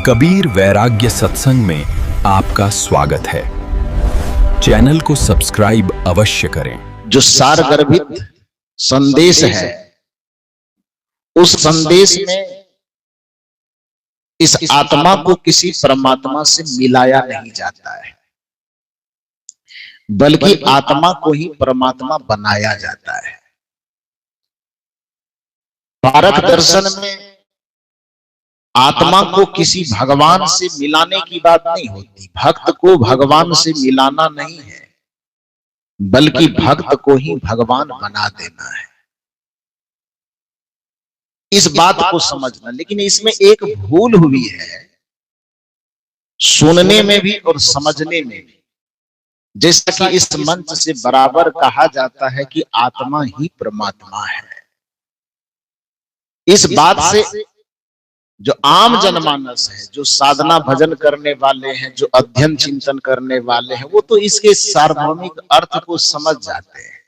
कबीर वैराग्य सत्संग में आपका स्वागत है। चैनल को सब्सक्राइब अवश्य करें। जो सारगर्भित संदेश है, उस संदेश में इस आत्मा को किसी परमात्मा से मिलाया नहीं जाता है, बल्कि आत्मा को ही परमात्मा बनाया जाता है। भारत दर्शन में आत्मा को किसी भगवान से मिलाने की बात नहीं होती। भक्त को भगवान से मिलाना नहीं है, बल्कि भक्त को ही भगवान बना देना है। इस बात को समझना। लेकिन इसमें एक भूल हुई है, सुनने में भी और समझने में भी। जैसा कि इस मंच से बराबर कहा जाता है कि आत्मा ही परमात्मा है। इस बात से जो आम जनमानस है, जो साधना भजन करने वाले हैं, जो अध्ययन चिंतन करने वाले हैं, वो तो इसके सार्वभौमिक अर्थ को समझ जाते हैं।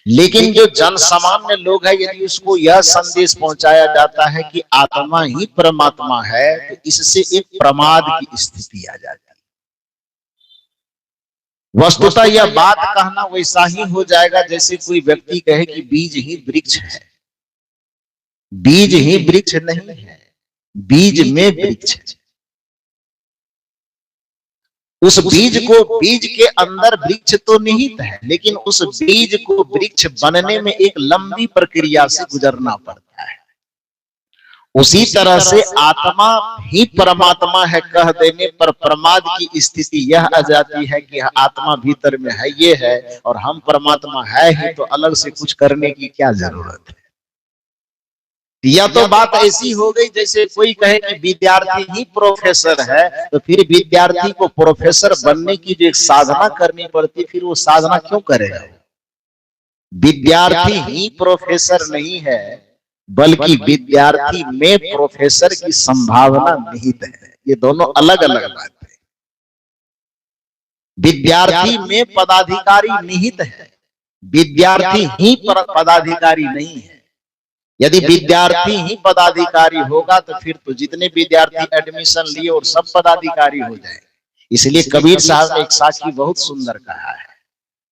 लेकिन जो जन सामान्य लोग हैं, यदि उसको यह संदेश पहुंचाया जाता है कि आत्मा ही परमात्मा है, तो इससे एक प्रमाद की स्थिति आ जाती है। वस्तुतः यह बात कहना वैसा ही हो जाएगा जैसे कोई व्यक्ति कहे कि बीज ही वृक्ष है। बीज ही वृक्ष नहीं है, बीज में वृक्ष है। उस बीज के अंदर वृक्ष तो निहित है, लेकिन उस बीज को वृक्ष बनने में एक लंबी प्रक्रिया से गुजरना पड़ता है। उसी तरह से आत्मा ही परमात्मा है कह देने पर प्रमाद की स्थिति यह आ जाती है कि आत्मा भीतर में है, ये है, और हम परमात्मा है ही, तो अलग से कुछ करने की क्या जरूरत है। यह तो बात ऐसी हो गई जैसे कोई कहे कि विद्यार्थी ही प्रोफेसर है, तो फिर विद्यार्थी को प्रोफेसर बनने की जो एक साधना करनी पड़ती, फिर वो साधना क्यों करेगा। विद्यार्थी ही प्रोफेसर नहीं है, बल्कि विद्यार्थी में प्रोफेसर की संभावना निहित है। ये दोनों अलग अलग बात है। विद्यार्थी में पदाधिकारी निहित है, विद्यार्थी ही पदाधिकारी नहीं है। यदि विद्यार्थी ही पदाधिकारी होगा तो फिर तो जितने विद्यार्थी एडमिशन लिए और सब पदाधिकारी हो जाए। इसलिए कबीर साहब ने एक साखी बहुत सुंदर कहा है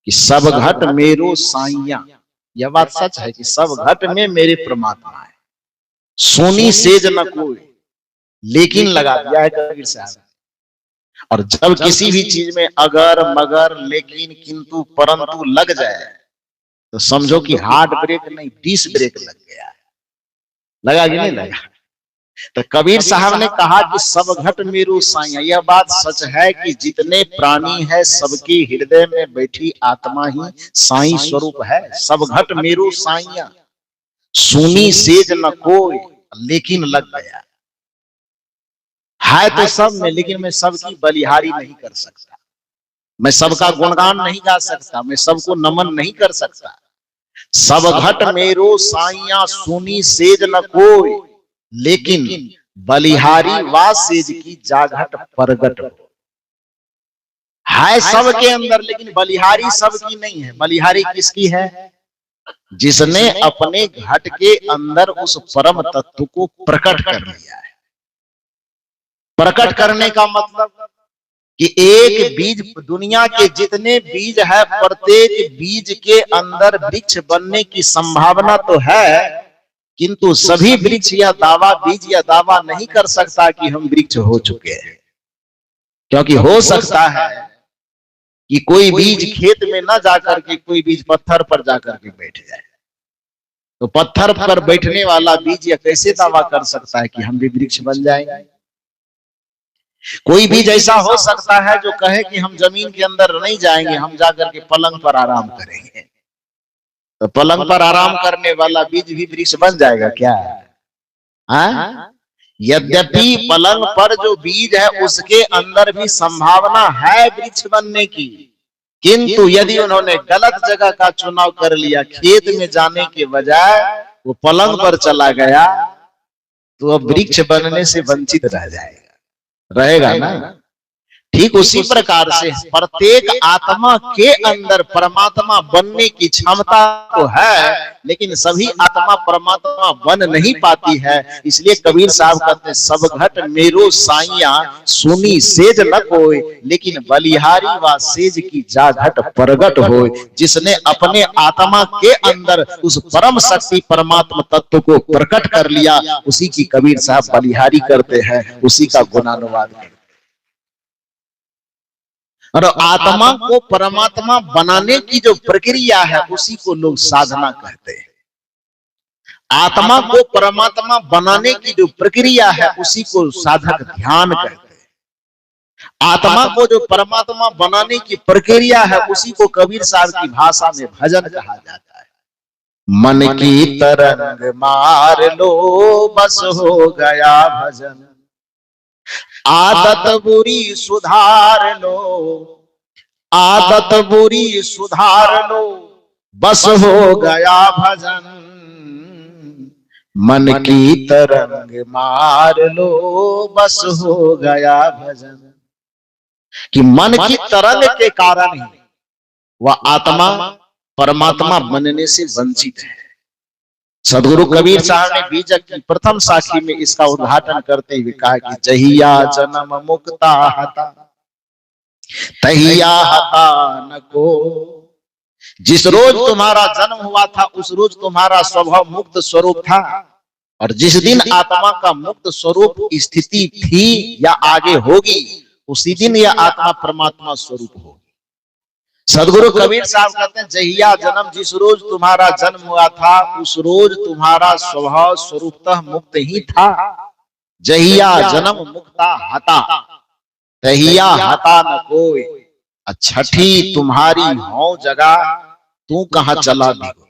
कि सब घट मेरो साइया। यह बात सच है कि सब घट में मेरे परमात्मा है। सोनी सेज न कोई, लेकिन लगा दिया है कबीर साहब। और जब किसी भी चीज में अगर मगर लेकिन किंतु परंतु लग जाए तो समझो कि हार्ड ब्रेक नहीं, डिस्क ब्रेक लग गया। लगा कि नहीं लगा। तो कबीर साहब ने कहा कि सब घट मेरो साइया। यह बात सच है कि जितने प्राणी है सबके हृदय में बैठी आत्मा ही साई स्वरूप है। सब घट मेरो साइया, सुनी सेज न कोई, लेकिन लग गया है तो सब में, लेकिन मैं सबकी बलिहारी नहीं कर सकता, मैं सबका गुणगान नहीं गा सकता, मैं सबको नमन नहीं कर सकता। सब घट मेरो साइया, सुनी सेज न कोई, लेकिन बलिहारी वा सेज की जाघट परगट है सबके अंदर, लेकिन बलिहारी सबकी नहीं है। बलिहारी किसकी है? जिसने अपने घट के अंदर उस परम तत्व को प्रकट कर लिया है। प्रकट करने का मतलब कि एक बीज, दुनिया के जितने बीज है, प्रत्येक बीज के अंदर वृक्ष बनने की संभावना तो है, किंतु सभी वृक्ष या दावा, बीज या दावा नहीं कर सकता कि हम वृक्ष हो चुके हैं। क्योंकि हो सकता है कि कोई बीज खेत में न जाकर के कोई बीज पत्थर पर जाकर के बैठ जाए, तो पत्थर पर बैठने वाला बीज या कैसे दावा कर सकता है कि हम भी वृक्ष बन जाएंगे। कोई बीज ऐसा हो सकता है जो कहे कि हम जमीन के अंदर नहीं जाएंगे, हम जाकर के पलंग पर आराम करेंगे, तो पलंग पर आराम करने वाला बीज भी वृक्ष बन जाएगा क्या? यद्यपि पलंग पर जो बीज है उसके अंदर भी संभावना है वृक्ष बनने की, किंतु यदि उन्होंने गलत जगह का चुनाव कर लिया, खेत में जाने के बजाय वो पलंग पर चला गया, तो अब वृक्ष बनने से वंचित रह जाएगा, रहेगा ना। ठीक उसी प्रकार से प्रत्येक आत्मा के अंदर परमात्मा बनने की क्षमता तो है, लेकिन सभी आत्मा परमात्मा बन नहीं पाती है। इसलिए कबीर साहब कहते हैं, सब घट मेरो साइया सुनी सेज न कोय, लेकिन बलिहारी व सेज की जा घट प्रगट होय। जिसने अपने आत्मा के अंदर उस परम शक्ति परमात्मा तत्व को प्रकट कर लिया, उसी की कबीर साहब बलिहारी करते हैं, उसी का गुणानुवाद करते हैं। और आत्मा को परमात्मा बनाने की जो प्रक्रिया है, उसी को लोग साधना कहते हैं। आत्मा को परमात्मा बनाने की जो प्रक्रिया है, उसी को साधक ध्यान कहते हैं। आत्मा को जो परमात्मा बनाने की प्रक्रिया है, उसी को कबीर साहब की भाषा में भजन कहा जाता है। मन की तरंग मार लो बस हो गया भजन, आदत बुरी सुधार लो, आदत बुरी सुधार लो, बस हो गया भजन। मन की तरंग मार लो बस हो गया भजन। कि मन की तरंग के कारण ही वह आत्मा परमात्मा बनने से वंचित है। सदगुरु कबीर साहब ने बीजक की प्रथम साखी में इसका उद्घाटन करते हुए कहा कि जहिया जन्म मुक्ता हता तहिया हता न को। जिस रोज तुम्हारा जन्म हुआ था, उस रोज तुम्हारा स्वभाव मुक्त स्वरूप था, और जिस दिन आत्मा का मुक्त स्वरूप स्थिति थी या आगे होगी, उसी दिन यह आत्मा परमात्मा स्वरूप होगी। सदगुरु कबीर साहब कहते हैं, जहिया जन्म, जिस रोज तुम्हारा जन्म हुआ था, उस रोज तुम्हारा स्वभाव स्वरूपतः मुक्त ही था। जहिया जन्म मुक्ता हता तहिया हता न कोई। छठी तुम्हारी हो जगह तू कहां चला दिगो।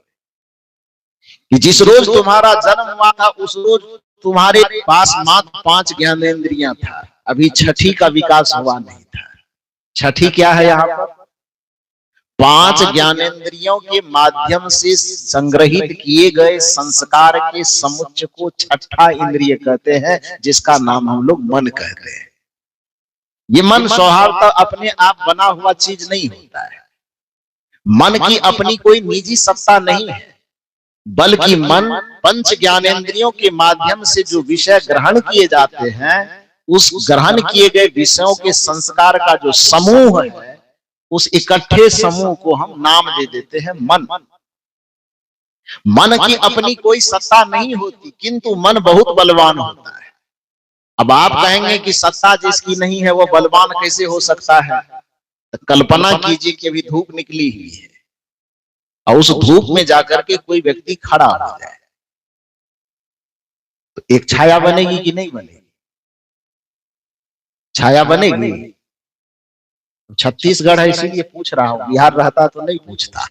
कि जिस रोज तुम्हारा जन्म हुआ था, उस रोज तुम्हारे पास मात्र 5 ज्ञानेंद्रियां था। अभी छठी का विकास हुआ नहीं था। छठी क्या है? यहाँ पर 5 ज्ञानेंद्रियों के माध्यम से संग्रहित किए गए संस्कार के समुच्चय को छठा इंद्रिय कहते हैं, जिसका नाम हम लोग मन कहते हैं। ये मन स्वभावतः अपने आप बना हुआ चीज नहीं होता है। मन की अपनी कोई निजी सत्ता नहीं है, बल्कि मन 5 ज्ञानेंद्रियों के माध्यम से जो विषय ग्रहण किए जाते हैं, उस ग्रहण किए गए विषयों के संस्कार का जो समूह है, उस इकट्ठे समूह को हम नाम दे देते हैं मन। मन की अपनी कोई सत्ता नहीं होती, किंतु मन बहुत बलवान होता है। अब आप कहेंगे कि सत्ता जिसकी नहीं है वो बलवान कैसे हो सकता है? तो कल्पना कीजिए कि अभी धूप निकली हुई है और उस धूप में जाकर के कोई व्यक्ति खड़ा हो जाए, तो एक छाया बनेगी कि नहीं बनेगी? छाया बनेगी। छत्तीसगढ़ है इसीलिए पूछ रहा हूं, बिहार रहता तो नहीं पूछता।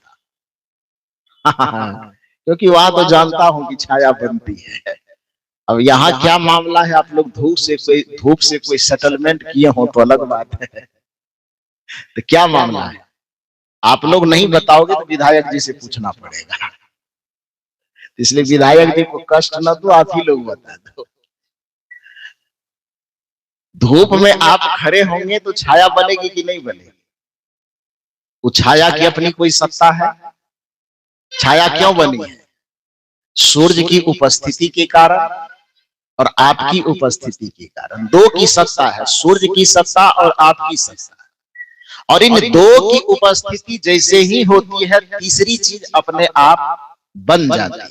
क्योंकि वहां तो जानता हूं कि छाया बनती है। अब यहाँ क्या मामला है, आप लोग धूप से कोई सेटलमेंट किए हो तो अलग बात है। तो क्या मामला है आप लोग नहीं बताओगे तो विधायक जी से पूछना पड़ेगा। इसलिए विधायक जी को कष्ट न दो, आप ही लोग बता दो। धूप में आप खड़े होंगे तो छाया बनेगी कि नहीं बनेगी? वो छाया की अपनी कोई सत्ता है? छाया क्यों बनी है? सूर्य की उपस्थिति के कारण और आपकी उपस्थिति के कारण। दो की सत्ता है, सूर्य की सत्ता और आपकी सत्ता। और इन दो की उपस्थिति जैसे ही होती है, तीसरी चीज अपने आप बन जाती है।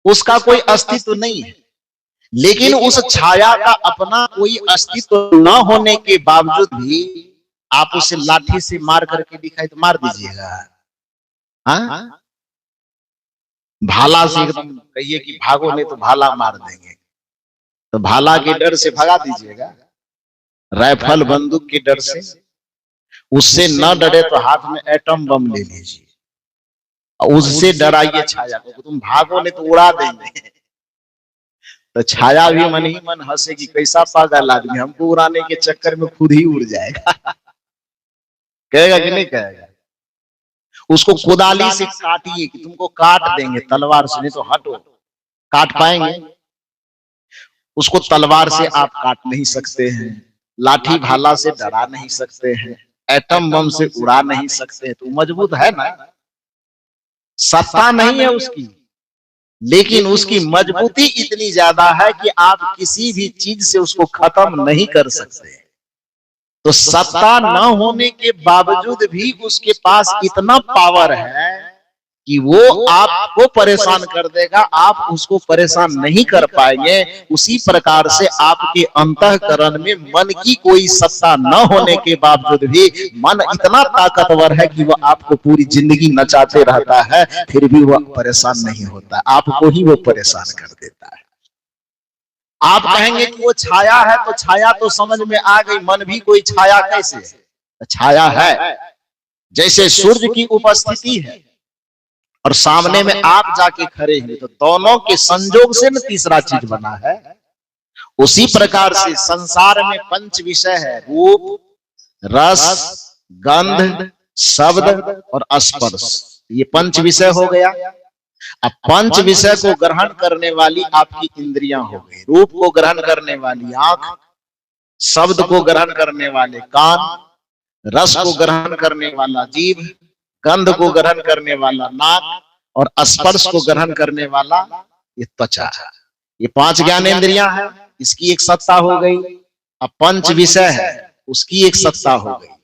उसका कोई अस्तित्व नहीं है, लेकिन उस छाया का अपना कोई अस्तित्व न होने के बावजूद भी आप उसे लाठी से मार करके दिखाई तो मार दीजिएगा। हाँ, भाला से एकदम कहिए कि भागो नहीं तो भाला मार देंगे, तो भाला के डर से भगा दीजिएगा। राइफल बंदूक के डर से, उससे न डरे तो हाथ में एटम बम ले लीजिए, उससे डराइए छाया को, तुम भागो नहीं तो उड़ा देंगे। तो छाया भी मन ही मन हंसेगी, कैसा पागल आदमी, हमको उड़ाने के चक्कर में खुद ही उड़ जाएगा। कहेगा कि नहीं कहेगा? उसको कुदाली से काटिए कि तुमको काट देंगे, तलवार से नहीं तो हटो। काट पाएंगे? उसको तलवार से आप काट नहीं सकते हैं, लाठी भाला से डरा नहीं सकते हैं, एटम बम से उड़ा नहीं सकते, तो मजबूत है ना। सत्ता नहीं है उसकी, लेकिन उसकी मजबूती इतनी ज्यादा है कि आप किसी भी चीज से उसको खत्म नहीं कर सकते। तो सत्ता न होने के बावजूद भी उसके पास इतना पावर है कि वो आपको परेशान कर देगा, आप उसको परेशान नहीं कर पाएंगे। उसी प्रकार से आपके अंतःकरण में मन की कोई सत्ता न होने के बावजूद भी मन इतना ताकतवर है कि वह आपको पूरी जिंदगी नचाते रहता है, फिर भी वह परेशान नहीं होता, आपको ही वो परेशान कर देता है। आप कहेंगे कि वो छाया है, तो छाया तो समझ में आ गई, मन भी कोई छाया कैसे है? छाया है जैसे सूर्य की उपस्थिति है और सामने में आप जाके खड़े हैं, तो दोनों के संयोग से न तीसरा चीज बना है। उसी प्रकार से संसार में पंच विषय है, रूप, रस, गंध, शब्द और स्पर्श। ये पंच विषय हो गया। अब पंच विषय को ग्रहण करने वाली आपकी इंद्रियां हो गई। रूप को ग्रहण करने वाली आंख, शब्द को ग्रहण करने वाले कान, रस को ग्रहण करने वाला जीभ, गंध को ग्रहण करने वाला नाक और स्पर्श को ग्रहण करने वाला ये त्वचा। ये पांच ज्ञानेंद्रियां हैं, इसकी एक सत्ता हो गई। अब पंच विषय है, उसकी एक सत्ता हो गई।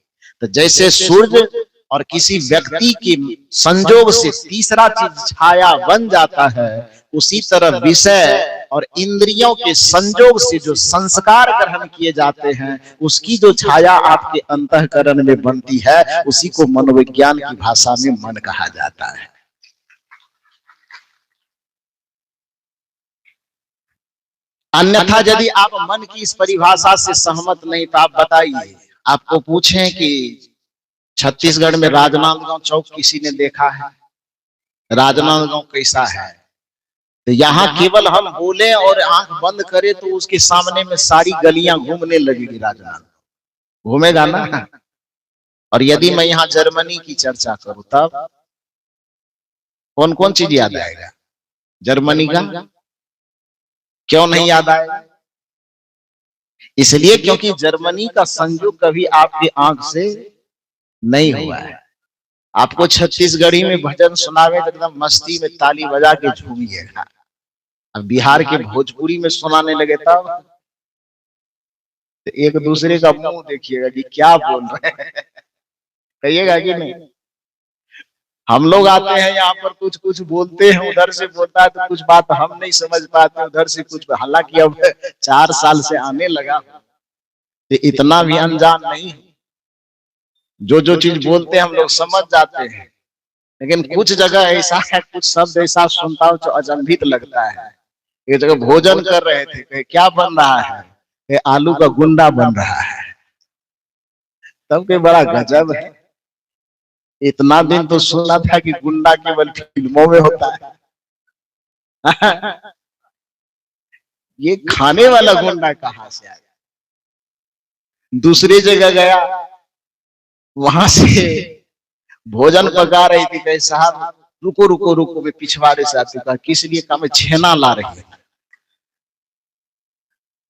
तो जैसे सूर्य और किसी व्यक्ति के संयोग से तीसरा चीज छाया बन जाता है, उसी तरह विषय और इंद्रियों के संयोग से जो संस्कार ग्रहण किए जाते हैं, उसकी जो छाया आपके अंतःकरण में बनती है, उसी को मनोविज्ञान की भाषा में मन कहा जाता है। अन्यथा यदि आप मन की इस परिभाषा से सहमत नहीं, तो आप बताइए, आपको पूछें कि छत्तीसगढ़ में राजनांदगांव चौक किसी ने देखा है? राजनांदगांव कैसा है? तो यहाँ केवल हम बोले और आंख बंद करें तो उसके सामने में सारी गलियां घूमने लगेगी। राजनांदगांव घूमेगा ना। और यदि मैं यहाँ जर्मनी की चर्चा करूं, तब कौन कौन चीज याद आएगा? जर्मनी का क्यों नहीं याद आएगा? इसलिए क्योंकि जर्मनी का संयोग कभी आपकी आंख से नहीं हुआ है। आपको छत्तीसगढ़ी में भजन सुनावे तो एकदम मस्ती में ताली बजा के झूमिएगा। अब बिहार के भोजपुरी में सुनाने लगे तब तो एक दूसरे का मुंह देखिएगा कि क्या बोल रहे हैं, कहिएगा कि नहीं। हम लोग आते हैं यहाँ पर कुछ कुछ बोलते हैं, उधर से बोलता है तो कुछ बात हम नहीं समझ पाते, उधर से कुछ। हालांकि अब 4 साल से आने लगा तो इतना भी अनजान नहीं, जो चीज बोलते हैं हम लोग समझ जाते हैं। लेकिन कुछ जगह ऐसा है, कुछ शब्द ऐसा सुनता हूँ जो अचंभित लगता है। एक जगह भोजन कर रहे थे, क्या बन रहा है? आलू का गुंडा बन रहा है। तब के बड़ा गजब है। इतना दिन तो सुना था कि गुंडा केवल फिल्मों में होता है। ये खाने वाला गुंडा कहाँ से आया? दूसरी जगह गया, वहां से भोजन पका रही थी, कहे साहब रुको रुको रुको, मैं पिछवाड़े से आती हूँ। किस लिए? कहा मैं छेना ला रही है।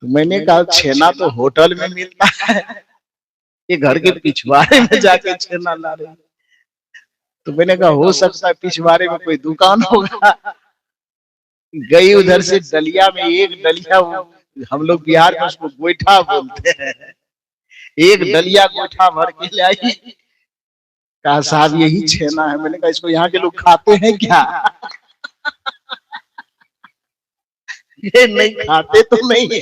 तो मैंने कहा छेना तो होटल में मिलता है, ये घर के पिछवाड़े में जाके छेना ला रही है। तो मैंने कहा हो सकता है पिछवाड़े में कोई दुकान होगा। गई उधर से डलिया में, एक डलिया, हम लोग बिहार में उसको गोईठा बोलते हैं, एक डलिया गोईठा भर के ले आई। कहा साहब यही छेना है। मैंने कहा इसको यहाँ के लोग खाते हैं क्या? ये नहीं खाते तो नहीं है।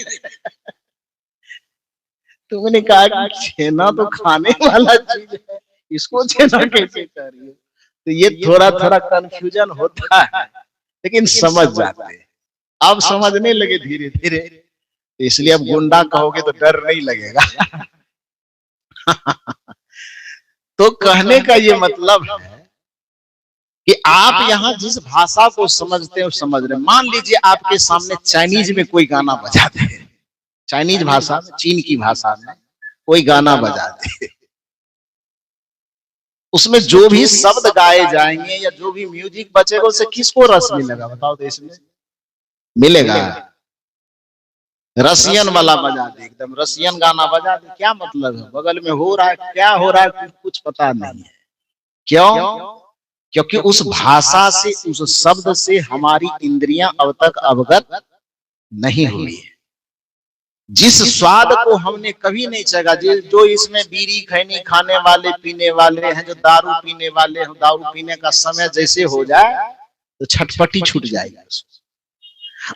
तो मैंने कहा छेना तो खाने वाला चीज है, इसको छेना कैसे कर रही हो? तो ये थोड़ा थोड़ा कंफ्यूजन होता है, लेकिन समझ जाते हैं। अब समझने लगे धीरे धीरे, इसलिए अब गुंडा कहोगे तो डर नहीं लगेगा। तो कहने का ये मतलब है कि आप यहाँ जिस भाषा को समझते हो समझ रहे। मान लीजिए आपके सामने चाइनीज में कोई गाना बजा दे, चाइनीज भाषा में, चीन की भाषा में कोई गाना बजा दे, उसमें जो भी शब्द गाए जाएंगे या जो भी म्यूजिक बचेगा, उससे किसको रस मिलेगा? बताओ तो। इसमें मिलेगा रसियन वाला बजा दे, एकदम रसियन गाना बजा दे, क्या मतलब है? बगल में हो रहा है, क्या हो रहा है कुछ पता नहीं है। क्यों? क्योंकि उस भाषा से, उस शब्द से हमारी इंद्रियां अब तक अवगत नहीं हुई है। जिस स्वाद को हमने कभी नहीं चखा, जो इसमें बीड़ी खैनी खाने वाले पीने वाले हैं, जो दारू पीने वाले हैं, दारू पीने का समय जैसे हो जाए तो छटपटी छूट जाएगी।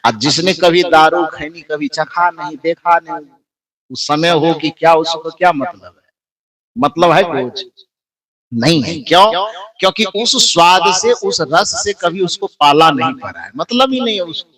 और जिसने कभी दारू खैनी कभी चखा नहीं, देखा नहीं, उस समय हो कि क्या, उसको क्या मतलब है? मतलब है कुछ नहीं है। क्यों? क्योंकि उस स्वाद से, उस रस से कभी उसको पाला नहीं पड़ा है, मतलब ही नहीं है उसको।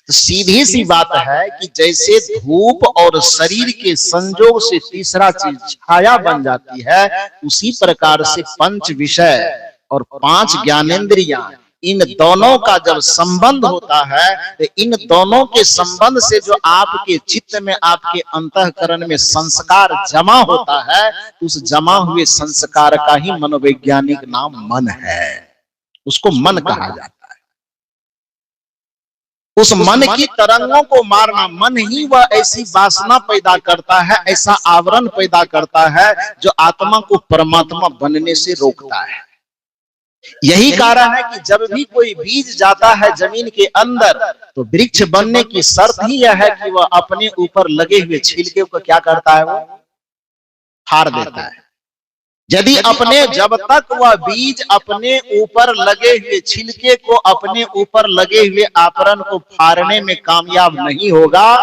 तो सीधी सी बात है कि जैसे धूप और शरीर के संयोग से तीसरा चीज छाया बन जाती है, उसी प्रकार से पंच विषय और पांच ज्ञानेंद्रियां, इन दोनों का जब संबंध होता है, तो इन दोनों के संबंध से जो आपके चित्त में, आपके अंतःकरण में संस्कार जमा होता है, उस जमा हुए संस्कार का ही मनोवैज्ञानिक नाम मन है। उसको मन कहा जाता है। उस मन की तरंगों को मारना, मन ही वह ऐसी वासना पैदा करता है, ऐसा आवरण पैदा करता है जो आत्मा को परमात्मा बनने से रोकता है। यही कारण है कि जब भी कोई बीज जाता है जमीन के अंदर, तो वृक्ष बनने की शर्त ही यह है कि वह अपने ऊपर लगे हुए छिलके को क्या करता है? वो फाड़ देता है। यदि जब तक वह बीज अपने ऊपर लगे हुए छिलके को, अपने ऊपर लगे हुए आवरण को फाड़ने में कामयाब नहीं होगा,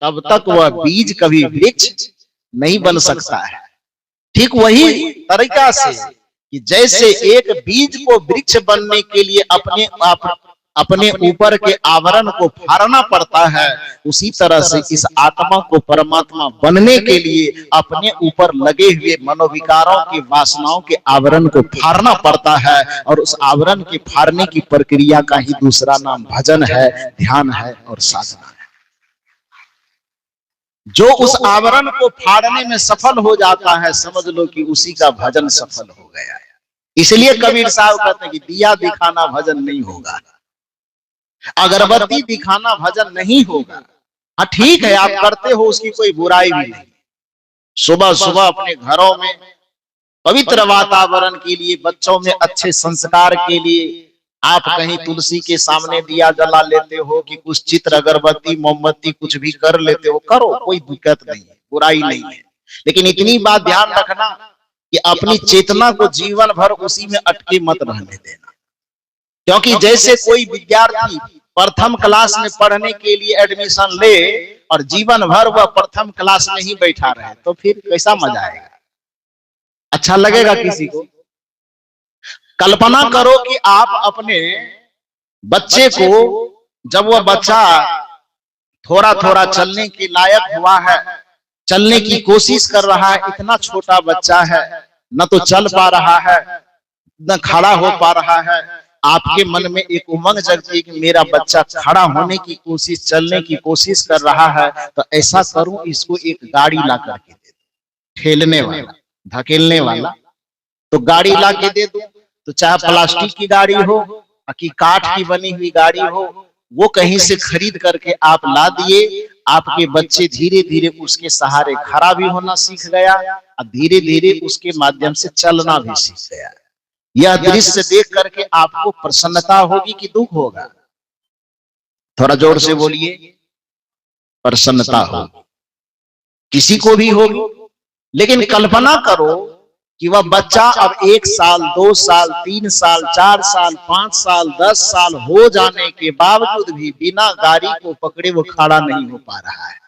तब तक वह बीज कभी वृक्ष नहीं बन सकता है। ठीक वही तरीका से कि जैसे एक बीज को वृक्ष बनने के लिए अपने ऊपर के आवरण को फाड़ना पड़ता है, उसी तरह से इस आत्मा को परमात्मा बनने के लिए अपने ऊपर लगे हुए मनोविकारों के, वासनाओं के आवरण को फाड़ना पड़ता है। और उस आवरण के फाड़ने की प्रक्रिया का ही दूसरा नाम भजन है, ध्यान है और साधना है। जो उस आवरण को फाड़ने में सफल हो जाता है, समझ लो कि उसी का भजन सफल हो गया है। इसलिए कबीर साहब कहते हैं कि दिया दिखाना भजन नहीं होगा, अगरबत्ती दिखाना भजन नहीं होगा। हाँ ठीक है, आप करते हो, उसकी कोई बुराई भी नहीं। सुबह सुबह अपने घरों में पवित्र वातावरण के लिए, बच्चों में अच्छे संस्कार के लिए आप कहीं तुलसी के सामने दिया जला लेते हो कि कुछ चित्र, अगरबत्ती, मोमबत्ती कुछ भी कर लेते हो, करो, कोई दिक्कत नहीं है, बुराई नहीं है। लेकिन इतनी बात ध्यान रखना कि अपनी चेतना को जीवन भर उसी में अटके मत रहने देना। क्योंकि जैसे कोई विद्यार्थी प्रथम क्लास में पढ़ने के लिए एडमिशन ले और जीवन भर वह प्रथम क्लास में ही बैठा रहे, तो फिर कैसा मजा आएगा? अच्छा लगेगा किसी को? कल्पना करो कि आप अपने बच्चे को, जब वह बच्चा थोड़ा थोड़ा चलने के लायक हुआ है, चलने की कोशिश कर रहा है, इतना छोटा बच्चा है, न तो चल पा रहा है, न खड़ा हो पा रहा है, आपके मन में एक उमंग जगती है कि मेरा बच्चा खड़ा होने की कोशिश, चलने की कोशिश कर रहा है, तो ऐसा करूं, इसको एक गाड़ी ला करके दे दो, ठेलने वाला, धकेलने वाला। तो गाड़ी ला के दे दो, तो चाहे प्लास्टिक की गाड़ी हो कि काठ की बनी हुई गाड़ी हो, वो कहीं से खरीद करके आप ला दिए, आपके बच्चे धीरे धीरे उसके सहारे खड़ा भी होना सीख गया और धीरे धीरे उसके माध्यम से चलना भी सीख गया। यह दृश्य देख करके आपको प्रसन्नता होगी कि दुख होगा? थोड़ा जोर से बोलिए। प्रसन्नता होगी, किसी को भी होगी। लेकिन कल्पना करो कि वह बच्चा अब 1 साल, 2 साल, 3 साल, 4 साल, 5 साल, 10 साल हो जाने के बावजूद भी बिना गाड़ी को पकड़े वो खड़ा नहीं हो पा रहा है,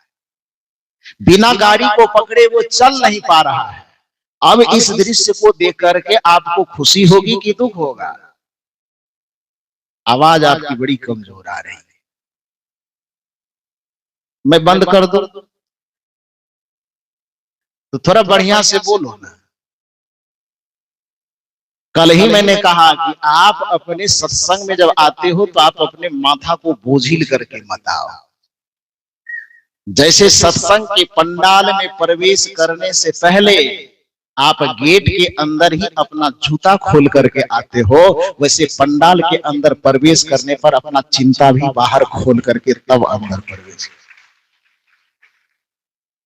बिना गाड़ी को पकड़े वो चल नहीं पा रहा है। अब इस दृश्य को देख करके आपको खुशी होगी कि दुख होगा? आवाज आपकी बड़ी कमजोर आ रही है, मैं बंद कर दूं तो थोड़ा बढ़िया से बोलो ना। कल ही मैंने कहा कि आप अपने सत्संग में जब आते हो तो आप अपने माथा को बोझिल करके मत आओ। जैसे सत्संग के पंडाल में प्रवेश करने से पहले आप गेट के अंदर ही अपना जूता खोल करके आते हो, वैसे पंडाल के अंदर प्रवेश करने पर अपना चिंता भी बाहर खोल करके तब अंदर प्रवेश।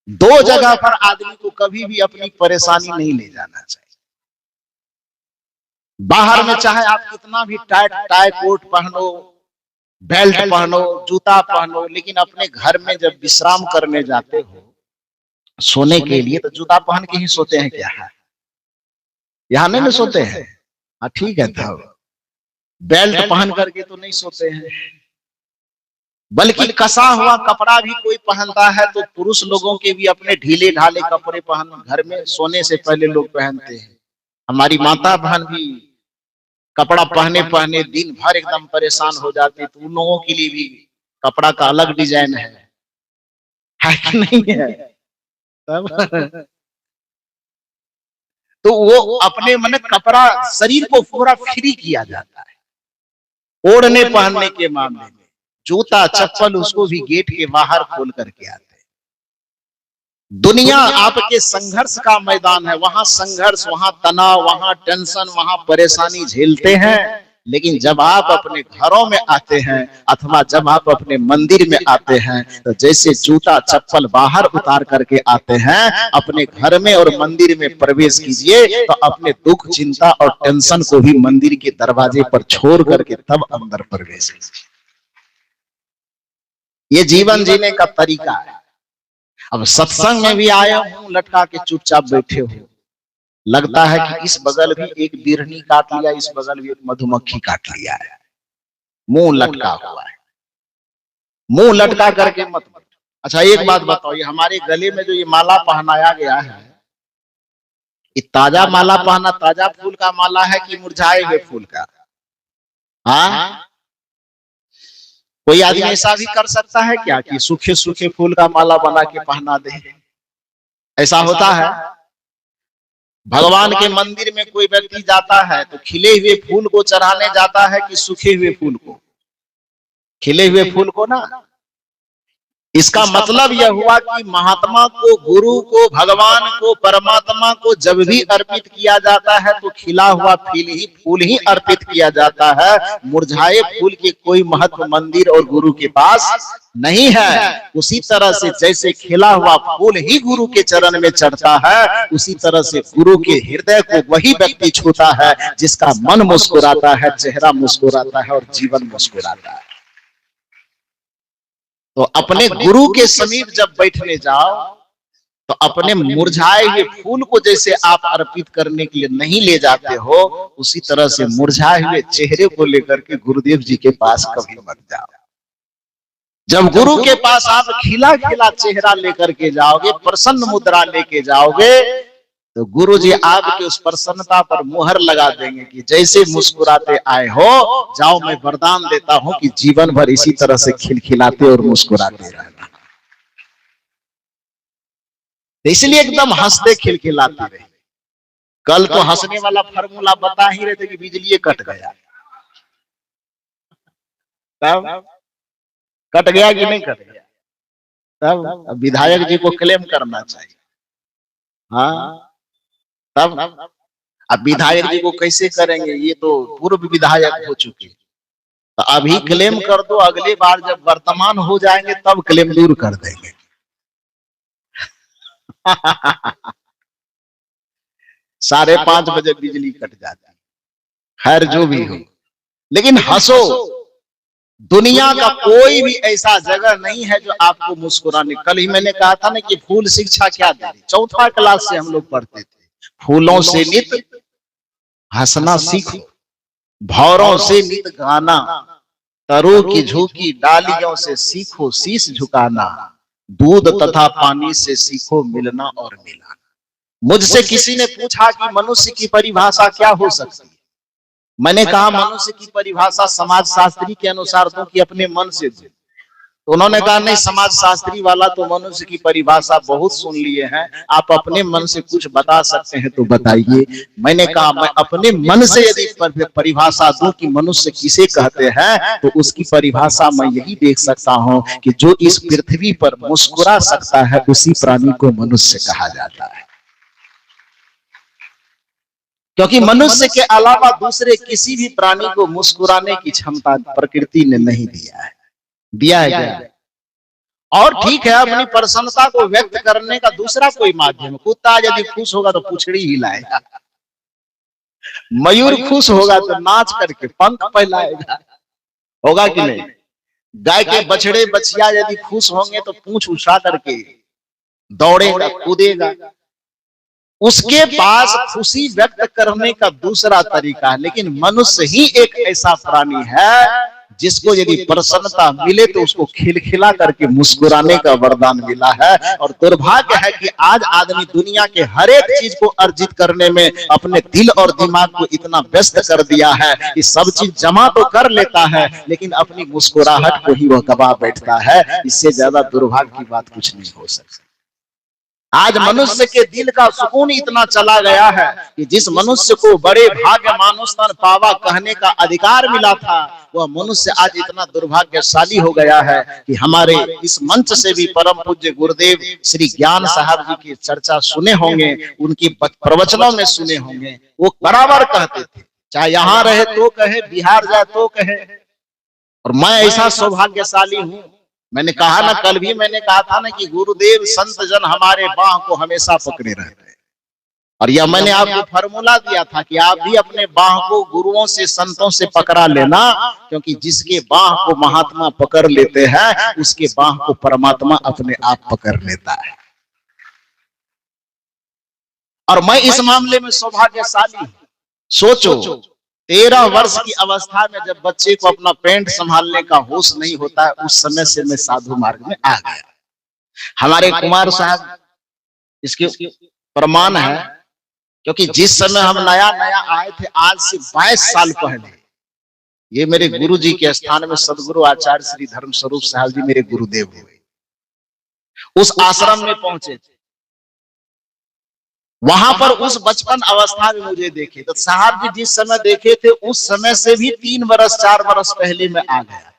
दो जगह पर आदमी को कभी भी अपनी परेशानी नहीं ले जाना चाहिए। बाहर में चाहे आप कितना भी टाइट टाई कोट पहनो, बेल्ट पहनो, जूता पहनो, लेकिन अपने घर में जब विश्राम करने जाते हो सोने के लिए तो जूता पहन के ही सोते हैं क्या? यहाँ नहीं सोते हैं? हाँ ठीक है, तब बेल्ट पहन करके तो नहीं सोते हैं। बल्कि कसा हुआ कपड़ा भी कोई पहनता है तो पुरुष लोगों के भी अपने ढीले ढाले कपड़े पहन घर में सोने से पहले लोग पहनते हैं। हमारी माता बहन भी कपड़ा पहने पहने दिन भर एकदम परेशान हो जाते, तो उन लोगों के लिए भी कपड़ा का अलग डिजाइन है कि नहीं है? तब तो वो अपने मन कपड़ा शरीर को पूरा फ्री किया जाता है। ओढ़ने पहनने के मामले में जूता चप्पल उसको भी गेट के बाहर खोल करके आते हैं। दुनिया आपके संघर्ष का मैदान है, वहां संघर्ष, वहां तनाव, वहां टेंशन, वहां परेशानी झेलते हैं। लेकिन जब आप अपने घरों में आते हैं अथवा जब आप अपने मंदिर में आते हैं तो जैसे जूता चप्पल बाहर उतार करके आते हैं, अपने घर में और मंदिर में प्रवेश कीजिए तो अपने दुख चिंता और टेंशन को भी मंदिर के दरवाजे पर छोड़ करके तब अंदर प्रवेश कीजिए। ये जीवन जीने का तरीका है। अब सत्संग में भी आए हूं लटका के चुपचाप बैठे हो, लगता है कि इस बगल भी एक बिरहनी काट लिया, इस बगल भी एक मधुमक्खी काट लिया है, मुंह लटका हुआ है। मुंह लटका करके मत बैठो। अच्छा एक बात बताओ, ये हमारे गले में जो ये माला पहनाया गया है, ये ताजा माला पहना, ताजा फूल का माला है कि मुरझाए हुए फूल का? हाँ, कोई आदमी ऐसा भी कर सकता है क्या कि सूखे सूखे फूल का माला बना के पहना दे? ऐसा होता है? भगवान के मंदिर में कोई व्यक्ति जाता है तो खिले हुए फूल को चढ़ाने जाता है कि सूखे हुए फूल को? खिले हुए फूल को ना। इसका मतलब यह हुआ कि महात्मा को, गुरु को, भगवान को, परमात्मा को जब भी अर्पित किया जाता है तो खिला हुआ फूल ही अर्पित किया जाता है। मुरझाए फूल के कोई महत्व मंदिर और गुरु के पास नहीं है। उसी तरह से जैसे खिला हुआ फूल ही गुरु के चरण में चढ़ता है, उसी तरह से गुरु के हृदय को वही व्यक्ति छूता है जिसका मन मुस्कुराता है, चेहरा मुस्कुराता है और जीवन मुस्कुराता है। तो अपने गुरु के समीप जब बैठने जाओ तो अपने मुरझाए हुए फूल को जैसे आप अर्पित करने के लिए नहीं ले जाते हो, उसी तरह से मुरझाए हुए चेहरे को लेकर के गुरुदेव जी के पास कभी मत जाओ। जब गुरु के पास आप खिला खिला चेहरा लेकर के जाओगे, प्रसन्न मुद्रा लेके जाओगे, तो गुरु जी आपके उस प्रसन्नता पर मुहर लगा देंगे कि जैसे मुस्कुराते आए हो, जाओ मैं वरदान देता हूं कि जीवन भर इसी तरह से खिलखिलाते और मुस्कुराते रहना। इसलिए एकदम हंसते खिलखिलाते रहे। कल तो हंसने वाला फार्मूला बता ही रहे थे कि बिजली कट गया, तब कट गया कि नहीं कट गया? तब विधायक जी को क्लेम करना चाहिए। हाँ, तब अब विधायक जी को कैसे करेंगे? ये तो पूर्व विधायक हो चुके, तो अभी क्लेम कर दो, अगली बार जब वर्तमान हो जाएंगे तब क्लेम दूर कर देंगे। 5:30 बजे बिजली कट जाती है। खैर जो भी हो, लेकिन हंसो। दुनिया का कोई भी ऐसा जगह नहीं है जो आपको मुस्कुराने। कल ही मैंने कहा था ना कि फूल शिक्षा क्या दे रही, 4th क्लास से हम लोग पढ़ते थे, फूलों से नित हंसना सीखो, भौरों से नित गाना, तरों की झुकी डालियों से सीखो शीश झुकाना, दूध तथा पानी से सीखो मिलना और मिलाना। मुझसे किसी ने पूछा कि मनुष्य की परिभाषा क्या हो सकती है? मैंने कहा मनुष्य की परिभाषा समाज शास्त्री के अनुसार दो कि अपने मन से दो। तो उन्होंने कहा नहीं, समाज शास्त्री वाला तो मनुष्य की परिभाषा बहुत सुन लिए हैं, आप अपने मन से कुछ बता सकते हैं तो बताइए। मैंने कहा मैं अपने मन से यदि परिभाषा दूं कि मनुष्य किसे कहते हैं, तो उसकी परिभाषा मैं यही देख सकता हूं कि जो इस पृथ्वी पर मुस्कुरा सकता है उसी प्राणी को मनुष्य कहा जाता है। क्योंकि मनुष्य के अलावा दूसरे किसी भी प्राणी को मुस्कुराने की क्षमता प्रकृति ने नहीं दिया है। दिया है क्या? और ठीक है, अपनी प्रसन्नता को व्यक्त करने का दूसरा कोई माध्यम। कुत्ता यदि खुश होगा तो पूंछड़ी हिलाएगा, मयूर खुश होगा तो नाच करके पंख फैलाएगा, होगा कि नहीं? गाय के बछड़े बछिया यदि खुश होंगे तो पूंछ उछा करके दौड़ेगा, कूदेगा। उसके पास खुशी व्यक्त करने का दूसरा तरीका है। लेकिन मनुष्य ही एक ऐसा प्राणी है जिसको यदि प्रसन्नता मिले तो उसको खिलखिला करके मुस्कुराने का वरदान मिला है। और दुर्भाग्य है कि आज आदमी दुनिया के हर एक चीज को अर्जित करने में अपने दिल और दिमाग को इतना व्यस्त कर दिया है कि सब चीज जमा तो कर लेता है लेकिन अपनी मुस्कुराहट को ही वह गवा बैठता है। इससे ज्यादा दुर्भाग्य की बात कुछ नहीं हो सकती। आज मनुष्य के दिल का सुकून इतना चला गया है कि जिस मनुष्य को बड़े भाग्य मानुष तन पावा कहने का अधिकार मिला था, वह मनुष्य आज इतना दुर्भाग्यशाली हो गया है कि हमारे इस मंच से भी परम पूज्य गुरुदेव श्री ज्ञान साहब जी की चर्चा सुने होंगे, उनकी प्रवचनों में सुने होंगे। वो बराबर कहते थे, चाहे यहाँ रहे तो कहे, बिहार जाए तो कहे। और मैं ऐसा सौभाग्यशाली हूँ, मैंने कहा ना, कल भी मैंने कहा था ना कि गुरुदेव संत जन हमारे बाह को हमेशा पकड़े रहते हैं। और यह मैंने आपको फॉर्मूला दिया था कि आप भी अपने बाह को गुरुओं से संतों से पकड़ा लेना, क्योंकि जिसके बाह को महात्मा पकड़ लेते हैं उसके बाह को परमात्मा अपने आप पकड़ लेता है। और मैं इस मामले में सौभाग्यशाली हूं। सोचो, 13 वर्ष की अवस्था में जब बच्चे को अपना पेंट संभालने का होश नहीं होता है, उस समय से मैं साधु मार्ग में आ गया। हमारे कुमार साहब इसके प्रमाण है, क्योंकि जिस समय हम नया नया आए थे, आज से 22 साल पहले, ये मेरे गुरु जी के स्थान में सदगुरु आचार्य श्री धर्म स्वरूप साहब जी मेरे गुरुदेव हुए। उस आश्रम में पहुंचे थे, वहां पर उस बचपन अवस्था में मुझे देखे तो साहब जी जिस समय देखे थे उस समय से भी 3 वर्ष 4 वर्ष पहले मैं आ गया।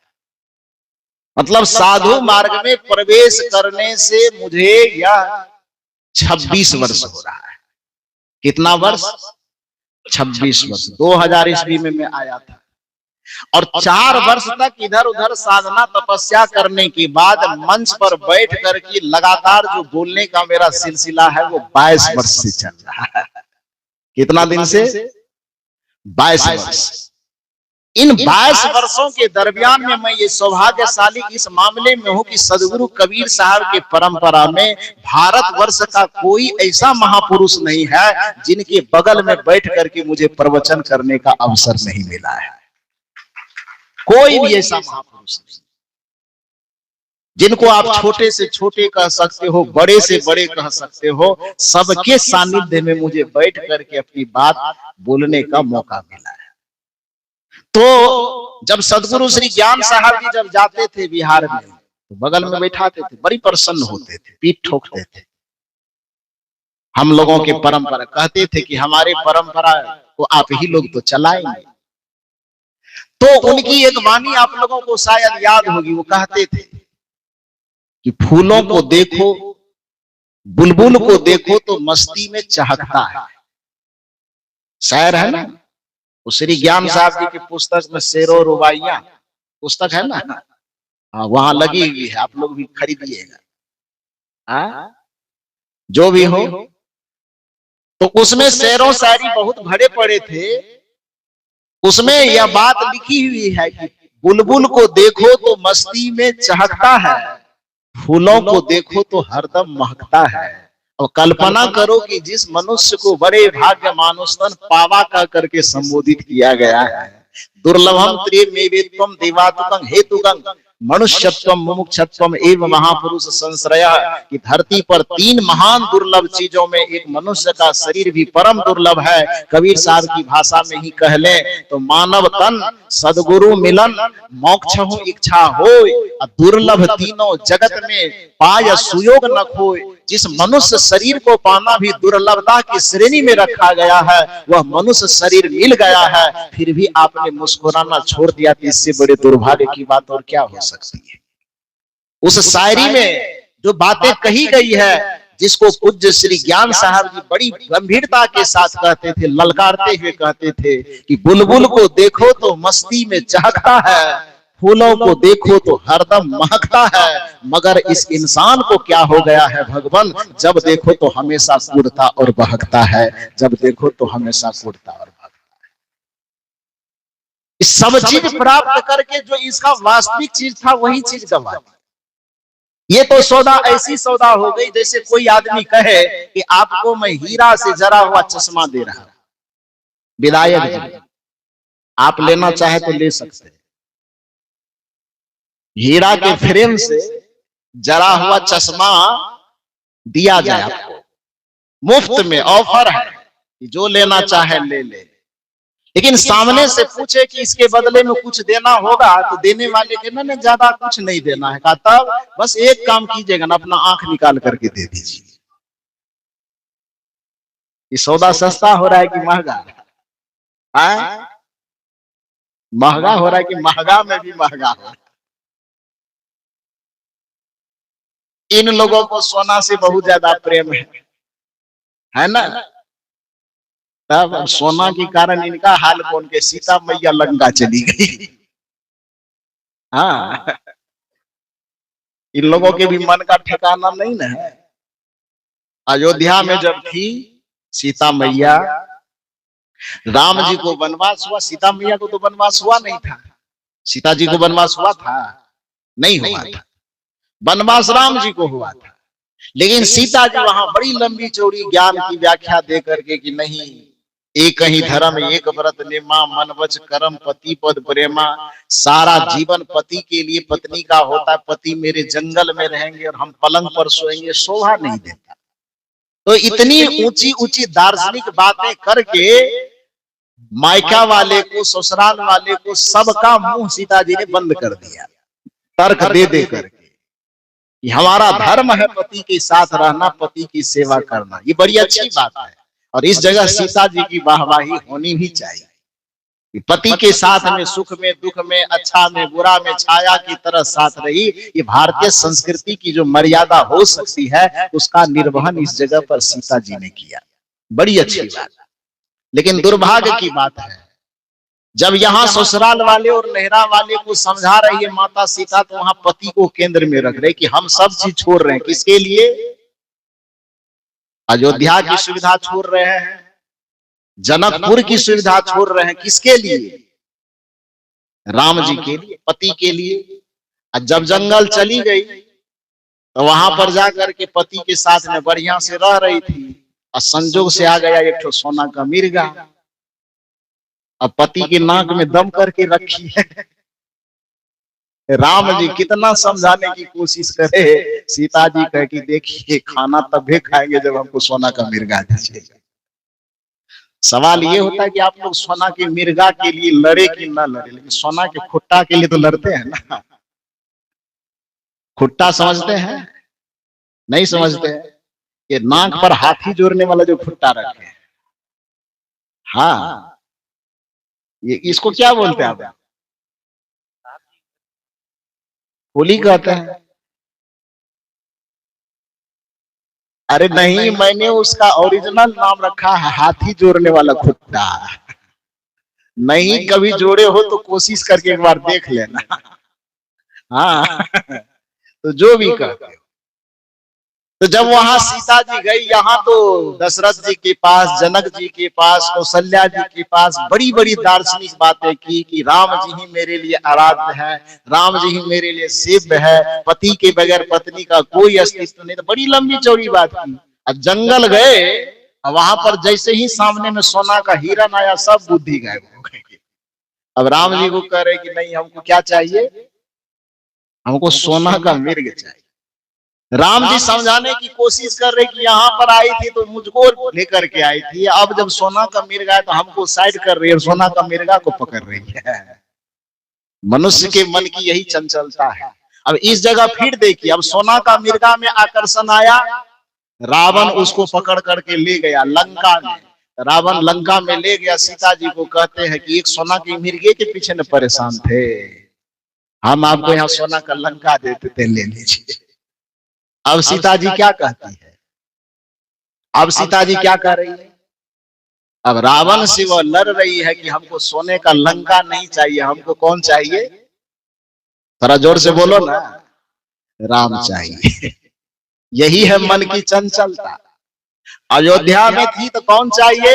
मतलब साधु मार्ग में प्रवेश करने से मुझे यह 26 वर्ष हो रहा है। कितना वर्ष? 26 वर्ष। 2000 ईस्वी में मैं आया था और 4 वर्ष तक इधर उधर साधना तपस्या करने के बाद मंच पर बैठ कर के लगातार जो बोलने का मेरा सिलसिला है वो 22 वर्ष से चल रहा है। कितना दिन से? 22 वर्ष। इन 22 वर्षों के दरमियान में मैं ये सौभाग्यशाली इस मामले में हूं कि सदगुरु कबीर साहब के परंपरा में भारतवर्ष का कोई ऐसा महापुरुष नहीं है जिनके बगल में बैठ करके मुझे प्रवचन करने का अवसर नहीं मिला है। कोई भी ऐसा महापुरुष नहीं जिनको आप छोटे से छोटे कह सकते हो, बड़े से बड़े कह सकते हो। सबके सानिध्य में मुझे बैठ करके अपनी बात बोलने का मौका मिला है। तो जब सदगुरु श्री ज्ञान साहब जी जब जाते थे बिहार में तो बगल में बैठाते थे, बड़ी प्रसन्न होते थे, पीठ ठोकते थे। हम लोगों के परंपरा कहते थे कि हमारे परंपरा को आप ही लोग तो चलाएंगे। तो उनकी एक वाणी आप लोगों को शायद याद होगी, वो कहते थे कि फूलों को देखो, बुलबुल को देखो तो मस्ती में चहकता है। शायर है ना, वो श्री ज्ञान साहब जी की पुस्तक में शेरो रुबाइयां पुस्तक है ना, हाँ वहां लगी हुई है, आप लोग भी खरीदिएगा। जो भी हो, तो उसमें शेरों शायरी बहुत भरे पड़े थे। उसमें यह बात लिखी हुई है कि बुलबुल को देखो तो मस्ती में चहकता है, फूलों को देखो तो हरदम महकता है। और कल्पना करो कि जिस मनुष्य को बड़े भाग्य मानुषतन पावा कह करके संबोधित किया गया है, दुर्लभम त्रिमेवेत्वम देवात्मकं हेतुकं मनुष्यत्वम मुमुक्षत्वम एवं महापुरुष संश्रय, कि धरती पर 3 महान दुर्लभ चीजों में एक मनुष्य का शरीर भी परम दुर्लभ है। कबीर साहब की भाषा में ही कह ले तो मानव तन, सदगुरु मिलन, मोक्ष हो इच्छा होय, दुर्लभ तीनों जगत में पाय सुयोग न खोय। जिस मनुष्य शरीर को पाना भी दुर्लभता की श्रेणी में रखा गया है, वह मनुष्य शरीर मिल गया है, फिर भी आपने मुस्कुराना छोड़ दिया, तो इससे बड़े दुर्भाग्य की बात और क्या हो सकती है। उस शायरी में जो बातें कही गई है, जिसको पूज्य श्री ज्ञान साहब जी बड़ी गंभीरता के साथ कहते थे, ललकारते हुए कहते थे कि बुलबुल को देखो तो मस्ती में चहकता है, फूलों को देखो तो हरदम महकता है, मगर इस इंसान को क्या हो गया है भगवान, जब देखो तो हमेशा कूदता और बहकता है, जब देखो तो हमेशा कूदता और बहकता है। इस सब चीज प्राप्त करके जो इसका वास्तविक चीज था वही चीज गवा दी। ये तो सौदा ऐसी सौदा हो गई जैसे कोई आदमी कहे कि आपको मैं हीरा से जरा हुआ चश्मा दे रहा हूं, विधायक आप लेना चाहे तो ले सकते हैं, हीरा के फ्रेम से जरा हुआ चश्मा दिया जाए आपको, मुफ्त में ऑफर है कि जो लेना चाहे ले ले। लेकिन सामने से पूछे कि इसके बदले में कुछ देना होगा तो देने वाले के ना ज्यादा कुछ नहीं देना है, कहा तब बस एक काम कीजिएगा ना, अपना आंख निकाल करके दे दीजिए। ये सौदा सस्ता हो रहा है कि महंगा है? महंगा हो रहा है कि महंगा में भी महंगा हो रहा है। इन लोगों को सोना से बहुत ज्यादा प्रेम है ना? तब सोना के कारण इनका हाल कौन के, सीता मैया लंका चली गई। हाँ, इन लोगों के भी मन का ठिकाना नहीं ना है। अयोध्या में जब थी सीता मैया, राम जी को वनवास हुआ, सीता मैया को तो वनवास हुआ नहीं था। सीता जी को वनवास हुआ था? नहीं हुआ था। वनवास राम जी को हुआ था। लेकिन सीता जी वहां बड़ी लंबी चौड़ी ज्ञान की व्याख्या दे करके कि नहीं, एक ही धर्म एक व्रत नेमा, मन वच कर्म पति पद प्रेमा। सारा जीवन पति के लिए पत्नी का होता है, पति मेरे जंगल में रहेंगे और हम पलंग पर सोएंगे, शोभा नहीं देता। तो इतनी ऊंची ऊंची दार्शनिक बातें करके मायका वाले को, ससुराल वाले को, सबका मुंह सीता जी ने बंद कर दिया, तर्क दे दे करके। हमारा धर्म है पति के साथ रहना, पति की सेवा करना, ये बड़ी अच्छी बात है। और इस जगह सीता जी की वाहवाही होनी भी चाहिए। पति के साथ में सुख में दुख में, अच्छा में बुरा में, छाया की तरह साथ रही। ये भारतीय संस्कृति की जो मर्यादा हो सकती है उसका निर्वहन इस जगह पर सीता जी ने किया, बड़ी अच्छी बात। लेकिन दुर्भाग्य की बात है जब यहाँ ससुराल वाले और नहरा वाले को समझा रही है माता सीता, तो वहां पति को केंद्र में रख रहे कि हम सब चीज छोड़ रहे हैं, किसके लिए? अयोध्या की सुविधा छोड़ रहे हैं, जनकपुर की सुविधा छोड़ रहे हैं, किसके लिए? राम जी के लिए, पति के लिए। जब जंगल चली गई तो वहां पर जाकर के पति के साथ में बढ़िया से रह रही थी, और संजोग से आ गया एक ठो सोना का मिर्गा, अब पति के नाक में दम करके रखी है। राम जी कितना समझाने की कोशिश करे, सीता जी कहे कि देखिए खाना तभी खाएंगे जब हमको सोना का मिर्गा दीजिएगा। सवाल ये होता है कि आप लोग सोना के मिर्गा के लिए लड़े कि ना लड़े, लेकिन सोना के खुट्टा के लिए तो लड़ते हैं ना। खुट्टा समझते हैं? नहीं समझते हैं? ये नाक पर हाथी जोड़ने वाला जो खुट्टा रखे, हाँ, ये इसको क्या बोलते हैं आप? होली कहते हैं। अरे नहीं, मैंने उसका ओरिजिनल नाम रखा है हाथी जोड़ने वाला खुट्टा। नहीं कभी जोड़े हो तो कोशिश करके एक बार देख लेना। हाँ, तो जो भी कहते हो। तो जब वहां सीता जी गई, यहाँ तो दशरथ जी के पास, जनक जी के पास, कौशल्या जी के पास बड़ी बड़ी दार्शनिक बातें की कि राम जी ही मेरे लिए आराध्य है, राम जी ही मेरे लिए सेव्य है, पति के बगैर पत्नी का कोई अस्तित्व नहीं। तो बड़ी लंबी चौड़ी बात की। अब जंगल गए, वहां पर जैसे ही सामने में सोना का हिरन आया, सब बुद्धि गायब हो गई। अब राम जी को कह रहे कि नहीं, हमको क्या चाहिए? हमको सोना का मिर्ग चाहिए। राम जी समझाने की कोशिश कर रहे कि यहाँ पर आई थी तो मुझको लेकर के आई थी, अब जब सोना का मिर्गा है तो हमको साइड कर रही है, सोना का मिर्गा को पकड़ रही है। मनुष्य के मन की यही चंचलता है। अब इस जगह फिर देखिए, अब सोना का मिर्गा में आकर्षण आया, रावण उसको पकड़ करके ले गया लंका में। रावण लंका में ले गया, सीता जी को कहते हैं कि एक सोना के मिर्गे के पीछे न परेशान थे, हम आपको यहाँ सोना का लंका देते थे, ले लीजिए। अब सीता जी क्या कहती है? अब सीता जी क्या कह रही है? अब रावण से वह लड़ रही है कि हमको सोने का लंका नहीं चाहिए, हमको कौन चाहिए? थोड़ा जोर से बोलो ना, राम चाहिए। यही है मन की चंचलता। अयोध्या में थी तो कौन चाहिए?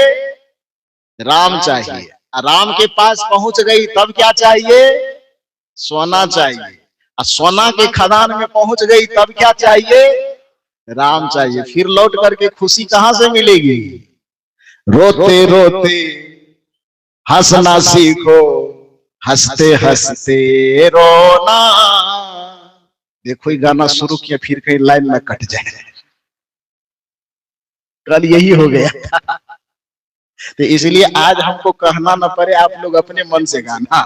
राम चाहिए। राम के पास पहुंच गई तब क्या चाहिए? सोना चाहिए। और सोना के खदान में पहुंच गई तब क्या चाहिए? राम चाहिए। फिर लौट करके खुशी कहां से मिलेगी? रोते रोते हंसना सीखो, हंसते हंसते रोना। देखो ये गाना शुरू किया, फिर कहीं लाइन में कट जाए। कल यही हो गया। तो इसलिए आज हमको कहना ना पड़े, आप लोग अपने मन से गाना।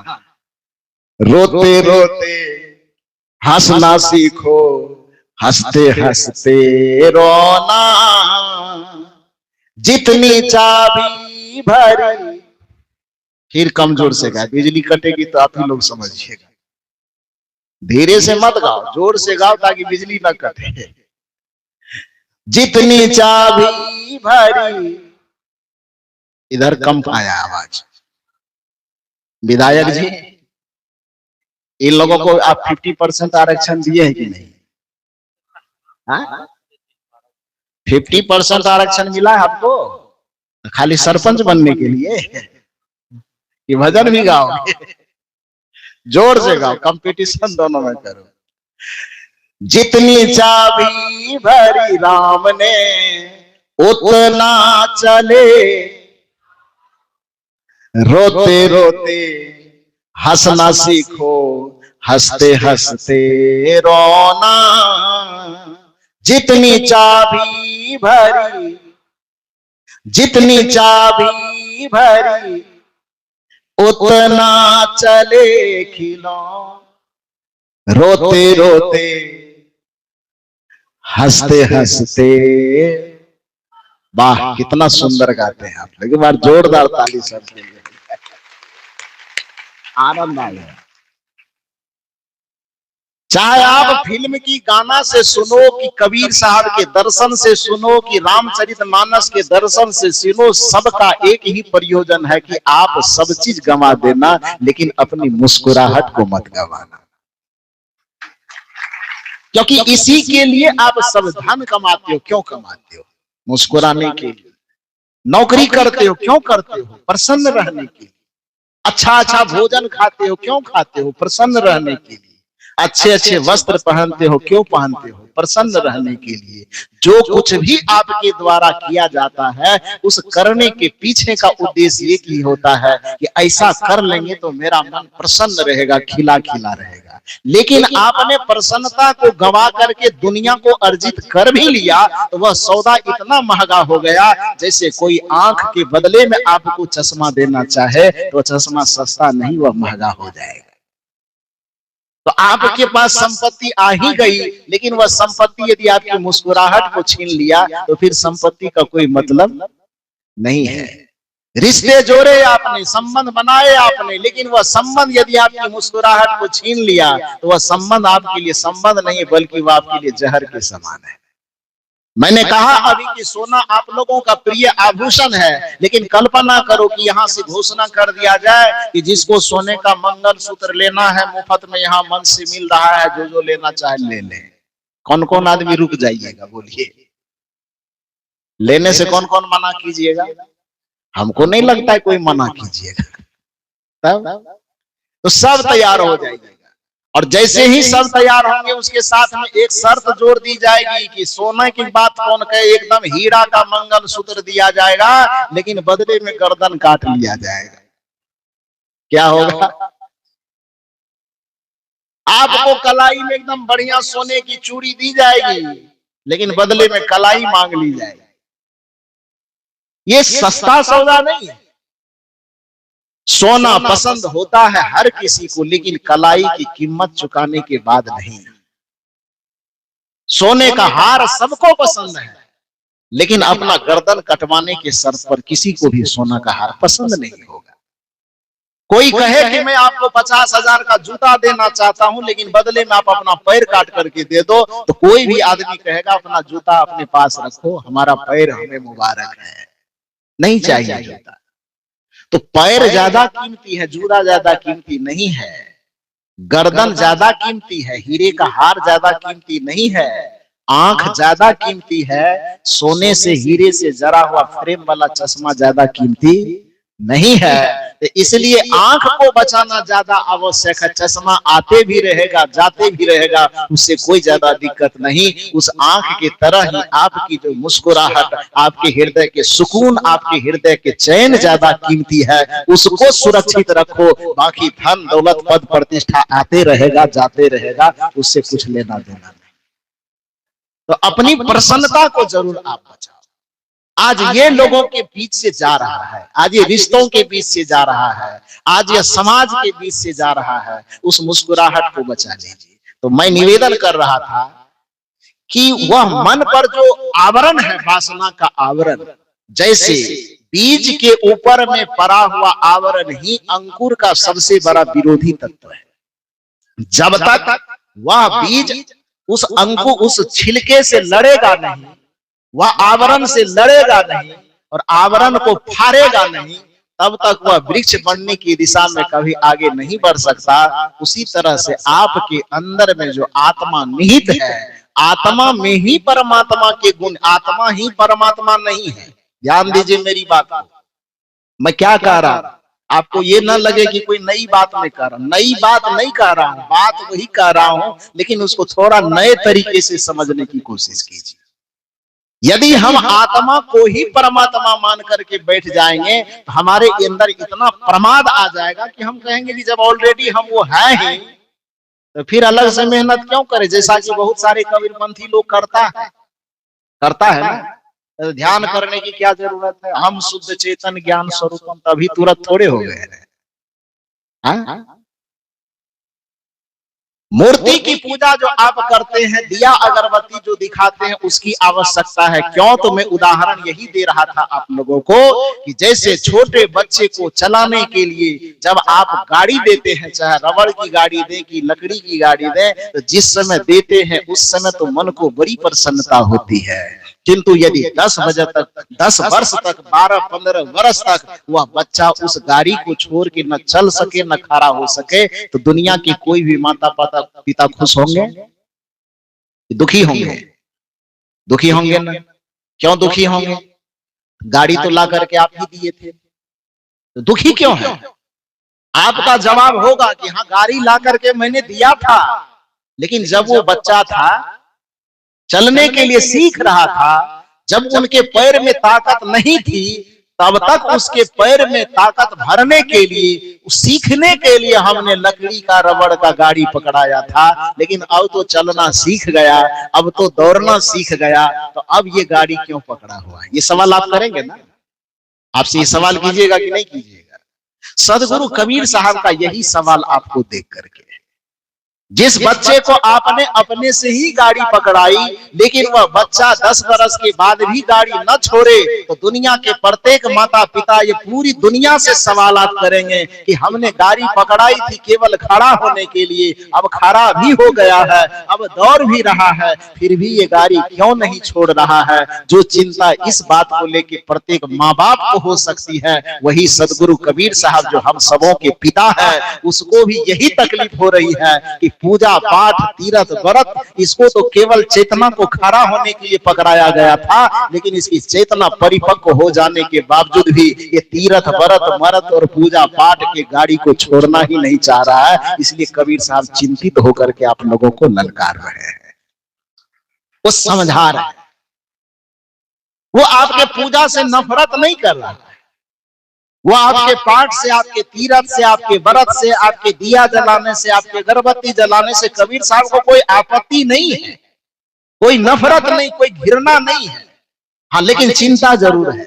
रोते रोते हंसना सीखो, हंसते हंसते रोना। जितनी चाबी भरी, फिर कमजोर से गाए, बिजली कटेगी तो आप ही लोग समझिएगा। धीरे से मत गाओ, जोर से गाओ ताकि बिजली न कटे। जितनी चाबी भरी, इधर कम आया आवाज। विधायक जी, इन लोगों को आप 50% आरक्षण दिए है कि नहीं? 50% आरक्षण मिला है आपको? खाली सरपंच बनने के लिए कि भजन भी गाओ? जोर से गाओ, कंपटीशन दोनों में करो। जितनी चाबी भरी राम ने, उतना चले। रोते रोते हंसना सीखो, हंसते हंसते रोना। जितनी चाबी भरी, जितनी चाबी भरी, उतना चले खिलौना। रोते रोते हंसते हंसते। वाह, कितना सुंदर गाते हैं आप लोग। एक बार जोरदार ताली सबके लिए। आनंद आ गया। चाहे आप फिल्म की गाना से सुनो, कि कबीर साहब के दर्शन से सुनो, कि रामचरितमानस के दर्शन से सुनो, सबका एक ही प्रयोजन है कि आप सब चीज गंवा देना, लेकिन अपनी मुस्कुराहट को मत गंवाना। क्योंकि इसी के लिए आप सब धन कमाते हो। क्यों कमाते हो? मुस्कुराने के लिए। नौकरी करते हो क्यों करते हो? प्रसन्न रहने के लिए। अच्छा अच्छा भोजन खाते हो क्यों खाते हो? प्रसन्न रहने के लिए। अच्छे अच्छे वस्त्र पहनते हो क्यों पहनते हो? प्रसन्न रहने के लिए। जो कुछ भी आपके द्वारा किया जाता है, उस करने के पीछे का उद्देश्य एक ही होता है कि ऐसा कर लेंगे तो मेरा मन प्रसन्न रहेगा, खिला खिला रहेगा। लेकिन आपने प्रसन्नता को गंवा करके दुनिया को अर्जित कर भी लिया, तो वह सौदा इतना महंगा हो गया, जैसे कोई आंख के बदले में आपको चश्मा देना चाहे तो चश्मा सस्ता नहीं, वह महंगा हो जाएगा। तो आपके पास संपत्ति आ ही गई, लेकिन वह संपत्ति यदि आपकी मुस्कुराहट को छीन लिया तो फिर संपत्ति का कोई मतलब नहीं है। रिश्ते जोड़े आपने, संबंध बनाए आपने, लेकिन वह संबंध यदि आपकी मुस्कुराहट को छीन लिया तो वह संबंध आपके लिए संबंध नहीं, बल्कि वह आपके लिए जहर के समान है। मैंने कहा अभी कि सोना आप लोगों का प्रिय आभूषण है, लेकिन कल्पना करो कि यहाँ से घोषणा कर दिया जाए कि जिसको सोने का मंगलसूत्र लेना है मुफ्त में यहाँ मंच से मिल रहा है, जो जो लेना चाहे ले ले। कौन कौन आदमी रुक जाइएगा? बोलिए, लेने से कौन कौन मना कीजिएगा? हमको नहीं लगता है कोई मना कीजिएगा। तब तो सब तैयार हो जाएगा। और जैसे ही सब तैयार होंगे, उसके साथ में एक शर्त जोड़ दी जाएगी कि सोने की बात कौन कहे, एकदम हीरा का मंगलसूत्र दिया जाएगा, लेकिन बदले में गर्दन काट लिया जाएगा। क्या होगा? आपको कलाई में एकदम बढ़िया सोने की चूड़ी दी जाएगी, लेकिन बदले में कलाई मांग ली जाएगी। ये सस्ता सौदा नहीं है। सोना पसंद होता है हर किसी को, लेकिन कलाई की कीमत चुकाने के बाद नहीं। सोने का हार सबको पसंद है, लेकिन अपना गर्दन कटवाने के शर्त पर किसी को भी सोना का हार पसंद नहीं होगा। कोई कहे कि मैं आपको 50,000 का जूता देना चाहता हूं, लेकिन बदले में आप अपना पैर काट करके दे दो, तो कोई भी आदमी कहेगा अपना जूता अपने पास रखो, हमारा पैर हमें मुबारक है, नहीं चाहिए जूता। तो पैर ज्यादा कीमती है, जूता ज्यादा कीमती नहीं है। गर्दन ज्यादा कीमती है, हीरे का हार ज्यादा कीमती नहीं है। आंख ज्यादा कीमती है, सोने से हीरे से जरा हुआ फ्रेम वाला चश्मा ज्यादा कीमती नहीं है। तो इसलिए आंख को बचाना ज्यादा आवश्यक है। चश्मा आते भी रहेगा, जाते भी रहेगा, उससे कोई ज्यादा दिक्कत नहीं। उस आंख की तरह ही आपकी जो मुस्कुराहट, आपके हृदय के सुकून, आपके हृदय के चैन ज्यादा कीमती है। उसको सुरक्षित रखो, बाकी धन दौलत पद प्रतिष्ठा आते रहेगा, जाते रहेगा, उससे कुछ लेना देना नहीं। तो अपनी प्रसन्नता को जरूर आप बचाओ। आज ये लोगों के बीच से जा रहा है, आज ये रिश्तों के बीच से जा रहा है, आज ये समाज के बीच से जा रहा है। उस मुस्कुराहट को बचा लीजिए। तो मैं निवेदन कर रहा था कि वह मन पर जो आवरण है, वासना का आवरण, जैसे बीज के ऊपर में पड़ा हुआ आवरण ही अंकुर का सबसे बड़ा विरोधी तत्व है। जब तक वह बीज उस अंकुर, उस छिलके से लड़ेगा नहीं, वह आवरण से लड़ेगा नहीं और आवरण को फाड़ेगा नहीं, तब तक वह वृक्ष बनने की दिशा में कभी आगे नहीं बढ़ सकता। उसी तरह से आपके अंदर में जो आत्मा निहित है, आत्मा में ही परमात्मा के गुण, आत्मा ही परमात्मा नहीं है। ध्यान दीजिए मेरी बात को। मैं क्या कह रहा हूं, आपको ये ना लगे कि कोई नई बात मैं कह रहा हूं। नई बात नहीं कह रहा हूं, बात वही कह रहा हूं, लेकिन उसको थोड़ा नए तरीके से समझने की कोशिश कीजिए। यदि हम आत्मा को ही परमात्मा मान करके बैठ जाएंगे तो हमारे अंदर इतना प्रमाद आ जाएगा कि हम कहेंगे कि जब ऑलरेडी हम वो है ही, तो फिर अलग से मेहनत क्यों करें, जैसा कि बहुत सारे कबीरपंथी लोग करता है ना। तो ध्यान करने की क्या जरूरत है, हम शुद्ध चेतन ज्ञान स्वरूपम, तभी तुरंत थोड़े हो गए हैं। मूर्ति की पूजा जो आप करते हैं, दिया अगरबत्ती जो दिखाते हैं, उसकी आवश्यकता है क्यों? तो मैं उदाहरण यही दे रहा था आप लोगों को कि जैसे छोटे बच्चे को चलाने के लिए जब आप गाड़ी देते हैं, चाहे रबड़ की गाड़ी दें कि लकड़ी की गाड़ी दें, तो जिस समय देते हैं उस समय तो मन को बड़ी प्रसन्नता होती है। किंतु यदि 10 बजे तक, 10 वर्ष तक, 12-15 वर्ष तक वह बच्चा उस गाड़ी को छोड़ के न चल सके, न खड़ा हो सके, तो दुनिया की कोई भी माता पिता खुश होंगे? दुखी होंगे? दुखी होंगे ना? क्यों दुखी होंगे? गाड़ी तो ला करके आप ही दिए थे, तो दुखी क्यों है? आपका जवाब होगा कि हाँ, गाड़ी ला करके मैंने दिया था, लेकिन जब वो बच्चा था, चलने के लिए सीख रहा था, जब उनके पैर में ताकत नहीं थी, तब तक उसके पैर में ताकत भरने के लिए, सीखने के लिए हमने लकड़ी का, रबड़ का गाड़ी पकड़ाया था। लेकिन अब तो चलना सीख गया, अब तो दौड़ना सीख गया, तो अब ये गाड़ी क्यों पकड़ा हुआ है? ये सवाल आप करेंगे ना? आपसे ये सवाल कीजिएगा कि नहीं कीजिएगा? सदगुरु कबीर साहब का यही सवाल आपको देख करके, जिस बच्चे को आपने अपने से ही गाड़ी पकड़ाई, लेकिन वह बच्चा 10 बरस के बाद भी गाड़ी न छोड़े, तो दुनिया के प्रत्येक माता पिता ये पूरी दुनिया से सवाल करेंगे कि हमने गाड़ी पकड़ाई थी केवल खड़ा होने के लिए, अब खड़ा भी हो गया है, अब दौड़ भी रहा है, फिर भी ये गाड़ी क्यों नहीं छोड़ रहा है? जो चिंता इस बात को लेकर प्रत्येक माँ बाप को हो सकती है, वही सदगुरु कबीर साहब जो हम सबों के पिता है, उसको भी यही तकलीफ हो रही है कि पूजा पाठ, तीर्थ, व्रत, इसको तो केवल चेतना को खड़ा होने के लिए पकड़ाया गया था, लेकिन इसकी चेतना परिपक्व हो जाने के बावजूद भी ये तीर्थ, व्रत, मरत और पूजा पाठ के गाड़ी को छोड़ना ही नहीं चाह रहा है। इसलिए कबीर साहब चिंतित होकर के आप लोगों को ललकार रहे हैं, वो समझा रहे हैं। वो आपके पूजा से नफरत नहीं कर रहा है, वो आपके पाठ से, आपके तीरथ से, आपके व्रत से, आपके दिया जलाने से, आपके अगरबत्ती जलाने से कबीर साहब को कोई आपत्ति नहीं है, कोई नफरत नहीं, कोई घृणा नहीं है। हाँ, लेकिन चिंता जरूर है।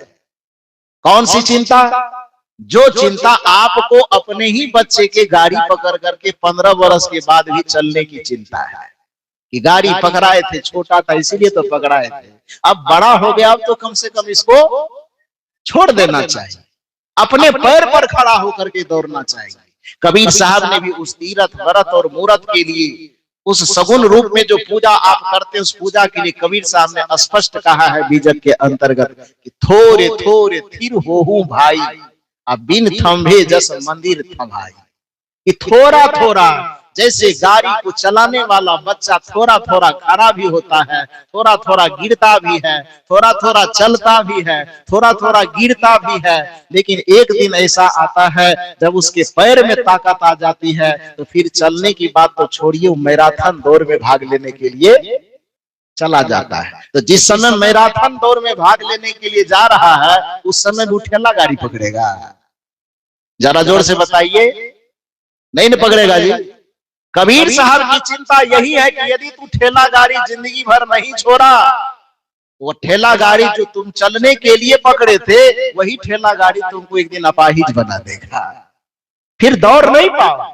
कौन सी चिंता? जो चिंता आपको अपने ही बच्चे के गाड़ी पकड़ करके 15 वर्ष के बाद भी चलने की चिंता है कि गाड़ी पकड़ाए थे, छोटा था इसीलिए तो पकड़ाए थे, अब बड़ा हो गया, अब तो कम से कम इसको छोड़ देना चाहिए, अपने पैर पर खड़ा होकर के दौड़ना चाहिए। कबीर साहब ने भी उस तीरथ, व्रत और मूरत के लिए, उस सगुन रूप में जो पूजा आप करते हैं, उस पूजा के लिए कबीर साहब ने स्पष्ट कहा है बीजक के अंतर्गत कि थोरे थोरे थिर होहू भाई, अब बिन थंभे जस मंदिर थमाई। कि थोड़ा थोड़ा जैसे गाड़ी को चलाने वाला बच्चा थोड़ा थोड़ा खड़ा भी होता है, थोड़ा थोड़ा गिरता भी है, थोड़ा थोड़ा चलता भी है, थोड़ा थोड़ा गिरता भी है, लेकिन एक दिन ऐसा आता है जब उसके पैर में ताकत आ जाती है तो फिर चलने की बात तो छोड़िए, मैराथन दौड़ में भाग लेने के लिए चला जाता है। तो जिस समय मैराथन दौड़ में भाग लेने के लिए जा रहा है उस समय भी ठेला गाड़ी पकड़ेगा? जरा जोर से बताइए, नहीं न पकड़ेगा जी। कबीर साहब की चिंता यही है कि यदि तू ठेला गाड़ी जिंदगी भर नहीं छोड़ा, वो ठेला गाड़ी जो तुम चलने के लिए पकड़े थे वही ठेला गाड़ी तुमको एक दिन अपाहिज बना देगा, फिर दौड़ नहीं पाओगे,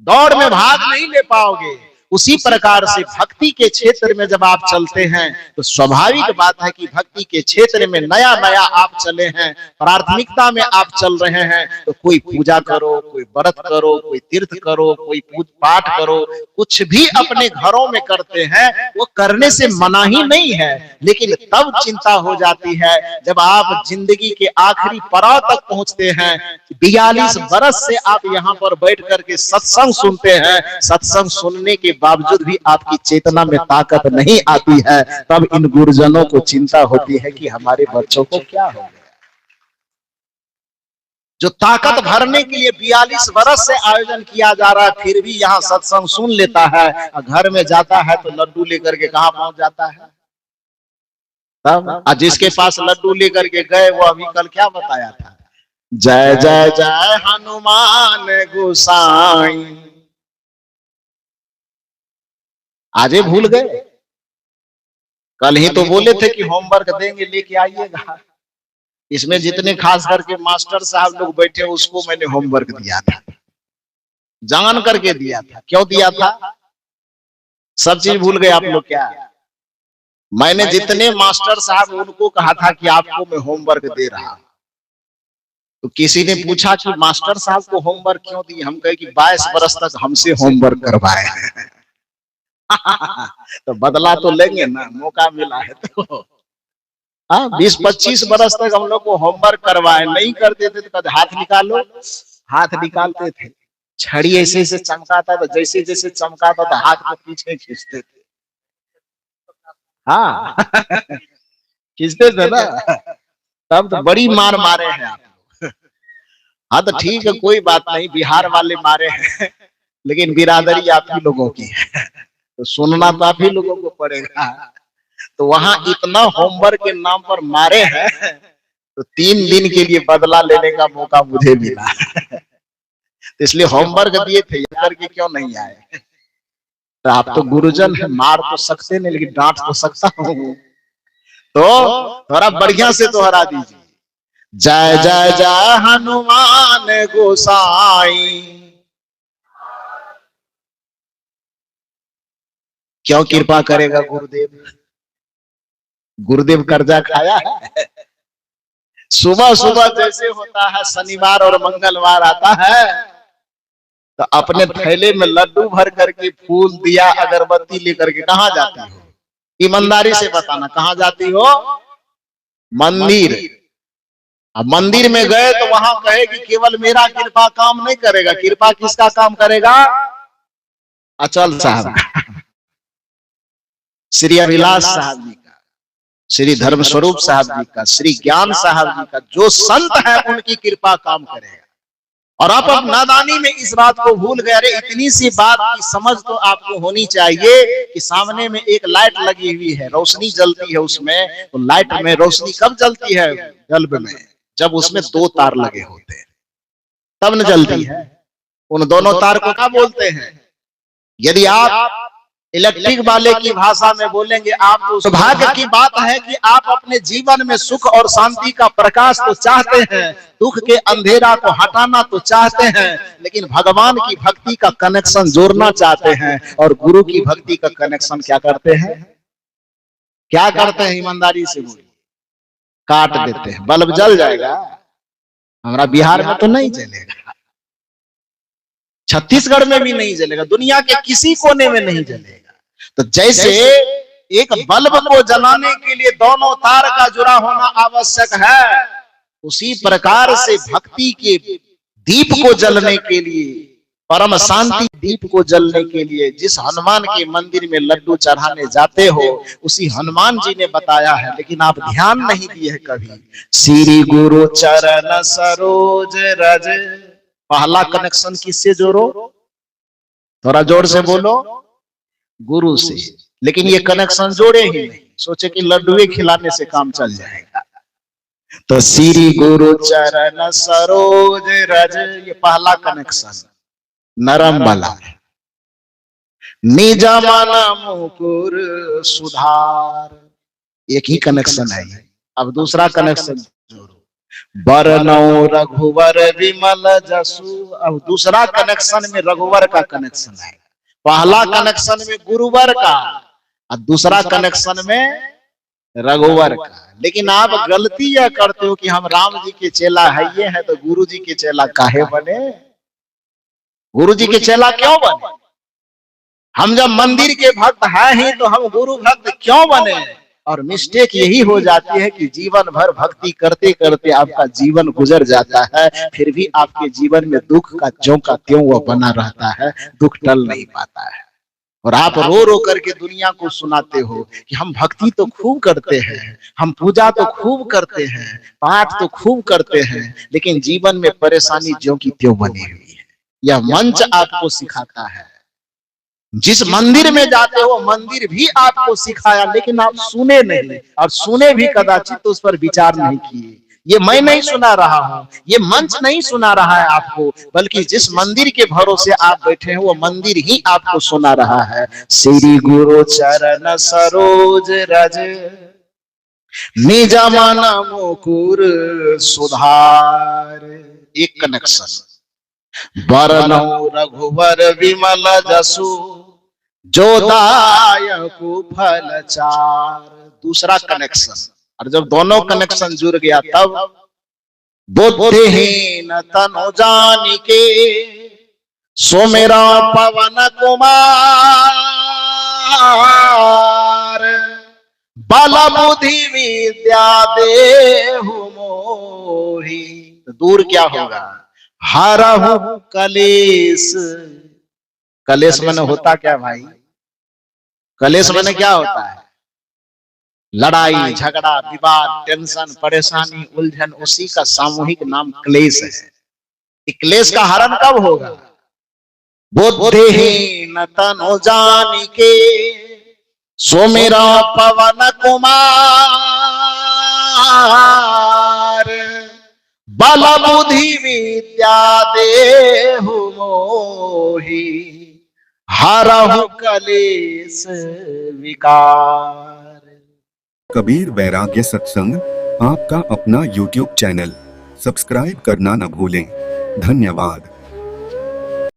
दौड़ में भाग नहीं ले पाओगे। उसी प्रकार से भक्ति के क्षेत्र में जब आप चलते हैं तो स्वाभाविक बात है कि भक्ति के क्षेत्र में नया नया आप चले हैं, प्राथमिकता में आप चल रहे हैं, तो कोई पूजा करो, कोई व्रत करो, कोई तीर्थ करो, कोई पूजा पाठ करो, कुछ भी अपने घरों में करते हैं वो करने से मना ही नहीं है, लेकिन तब चिंता हो जाती है जब आप जिंदगी के आखिरी पड़ाव तक पहुंचते हैं। 42 बरस से आप यहाँ पर बैठ करके सत्संग सुनते हैं, सत्संग सुनने के बावजूद भी आपकी चेतना में ताकत नहीं आती है, तब इन गुरुजनों को चिंता होती है कि हमारे बच्चों को क्या हो गया। जो ताकत भरने के लिए 42 बरस से आयोजन किया जा रहा है फिर भी यहाँ सत्संग सुन लेता है, घर में जाता है तो लड्डू लेकर के कहां पहुंच जाता है। तब जिसके पास लड्डू लेकर के गए वो अभी कल क्या बताया था, जय जय जय हनुमान गोसाई, आजे भूल गए। कल ही तो बोले थे कि होमवर्क देंगे लेके आइएगा, इसमें जितने खास करके मास्टर साहब लोग बैठे उसको मैंने होमवर्क दिया था, जान करके दिया था। क्यों दिया था? सब चीज भूल गए आप लोग क्या? मैंने जितने मास्टर साहब उनको कहा था कि आपको मैं होमवर्क दे रहा, तो किसी ने पूछा कि मास्टर साहब को होमवर्क क्यों दिए? हम कहे कि 22 बरस तक हमसे होमवर्क करवाए तो बदला तो लेंगे ना, मौका मिला है तो। हाँ, 20-25 बरस तक हम लोग को होमवर्क करवाए, नहीं करते थे तो कभी हाथ निकालो, हाथ निकालते थे, छड़ी ऐसे ऐसे चमकाता था, जैसे जैसे चमकाता था हाथ को पीछे खींचते थे। हाँ खींचते थे ना, तब तो बड़ी मार मारे हैं आप लोग। हाँ तो ठीक है, कोई बात नहीं, बिहार वाले मारे हैं लेकिन बिरादरी आप ही लोगों की है तो सुनना तो आप ही लोगों को पड़ेगा। तो वहां इतना होमवर्क के नाम पर मारे हैं तो 3 दिन के लिए बदला लेने का मौका मुझे मिला तो इसलिए होमवर्क दिए थे, करके क्यों नहीं आए? तो आप तो गुरुजन है, मार तो सकते नहीं लेकिन डांट तो सकता हूँ, तो थोड़ा बढ़िया से दोहरा दीजिए, जय जय जय हनुमान गोसाई। क्यों कृपा करेगा गुरुदेव? गुरुदेव कर्जा खाया है? सुबह सुबह जैसे होता है शनिवार और मंगलवार आता है तो अपने थैले में लड्डू भर करके फूल दिया अगरबत्ती लेकर के कहां जाती हो? ईमानदारी से बताना, कहां जाती हो? मंदिर। अब मंदिर में गए तो वहां कहे कि केवल मेरा कृपा काम नहीं करेगा, कृपा किसका काम करेगा? अचल साहब, श्री अभिलाष साहब जी का, श्री धर्म स्वरूप साहब जी का, श्री ज्ञान साहब जी का, जो संत है उनकी कृपा काम करेगा। और आप अब नादानी में इस बात को भूल गए। अरे इतनी सी बात की समझ तो आपको होनी चाहिए कि सामने में एक लाइट लगी हुई है, रोशनी जलती है उसमें, तो लाइट में रोशनी कब जलती है? बल्ब में, जब उसमें 2 तार लगे होते हैं तब न जलती है। उन दोनों तार को क्या बोलते हैं? यदि आप इलेक्ट्रिक वाले की भाषा में बोलेंगे, आप तो सौभाग्य की बात है कि आप अपने जीवन में सुख और शांति का प्रकाश तो चाहते हैं, दुख के अंधेरा को हटाना तो चाहते हैं, लेकिन भगवान की भक्ति का कनेक्शन जोड़ना चाहते हैं, और गुरु की भक्ति का कनेक्शन क्या करते हैं? क्या करते हैं? ईमानदारी से बोलिए। काट देते हैं। बल्ब जल जाएगा? हमारा बिहार में तो नहीं जलेगा, छत्तीसगढ़ में भी नहीं जलेगा, दुनिया के किसी कोने में नहीं जलेगा। तो जैसे एक बल्ब को जलाने के लिए दोनों तार का जुड़ा होना आवश्यक है, उसी प्रकार से भक्ति के दीप को जलने के लिए परम शांति दीप को जलने के लिए जिस हनुमान के मंदिर में लड्डू चढ़ाने जाते हो, उसी हनुमान जी ने बताया है, लेकिन आप ध्यान नहीं दिए कभी। श्री गुरु चरण सरोज रज, पहला कनेक्शन किससे जोड़ो? थोड़ा जोर से बोलो, गुरु से। लेकिन ये कनेक्शन जोड़े ही नहीं, सोचे कि लड्डुए खिलाने से काम चल जाएगा। तो श्री गुरु चरण सरोज रज, ये पहला कनेक्शन नरम वाला। निज मन मुकुर सुधार, एक ही कनेक्शन है। अब दूसरा कनेक्शन जोड़ो, बरनौ रघुवर विमल जसु। अब दूसरा कनेक्शन में रघुवर का कनेक्शन है। पहला कनेक्शन में गुरुवर का और दूसरा कनेक्शन में रघुवर का। लेकिन आप गलती यह करते हो कि हम राम जी के चेला है, ये है तो गुरु जी के चेला काहे बने? गुरु जी के चेला क्यों बने? हम जब मंदिर के भक्त हैं ही तो हम गुरु भक्त क्यों बने? और मिस्टेक यही हो जाती है कि जीवन भर भक्ति करते करते आपका जीवन गुजर जाता है, फिर भी आपके जीवन में दुख का ज्यों का त्यों वह बना रहता है, दुख टल नहीं पाता है। और आप रो रो करके दुनिया को सुनाते हो कि हम भक्ति तो खूब करते हैं, हम पूजा तो खूब करते हैं, पाठ तो खूब करते हैं, लेकिन जीवन में परेशानी ज्यों की त्यों बनी हुई है। यह मंच आपको सिखाता है। जिस मंदिर में जाते हो मंदिर भी आपको सिखाया, लेकिन आप सुने नहीं, और सुने भी कदाचित तो उस पर विचार नहीं किए। ये मैं नहीं सुना रहा हूं, ये मंच नहीं सुना रहा है आपको, बल्कि जिस मंदिर के भरोसे आप बैठे हैं वो मंदिर ही आपको सुना रहा है। श्री गुरु चरण सरोज रज, निज मन मुकुर सुधार, एक कनेक्शन। बरनौ रघुवर विमल जसु, जो दायकु फल चार, दूसरा कनेक्शन। और जब दोनों कनेक्शन जुड़ गया तब बुद्धिहीन तनु जानिके, सो मेरा पवन कुमार, बल बुद्धि विद्या देहु मोहि। तो दूर क्या होगा? हरहु कलेश। कलेश मैंने होता क्या भाई? कलेश मैंने क्या होता है? लड़ाई झगड़ा विवाद टेंशन परेशानी उलझन, उसी का सामूहिक नाम क्लेश है। क्लेश का हरण कब होगा? बुद्धिहीन तनु जानिके, सो मेरा पवन कुमार, बल बुद्धि विद्या देहु मोहि, हरहु कलेश विकार। कबीर वैराग्य सत्संग आपका अपना YouTube चैनल, सब्सक्राइब करना न भूलें। धन्यवाद।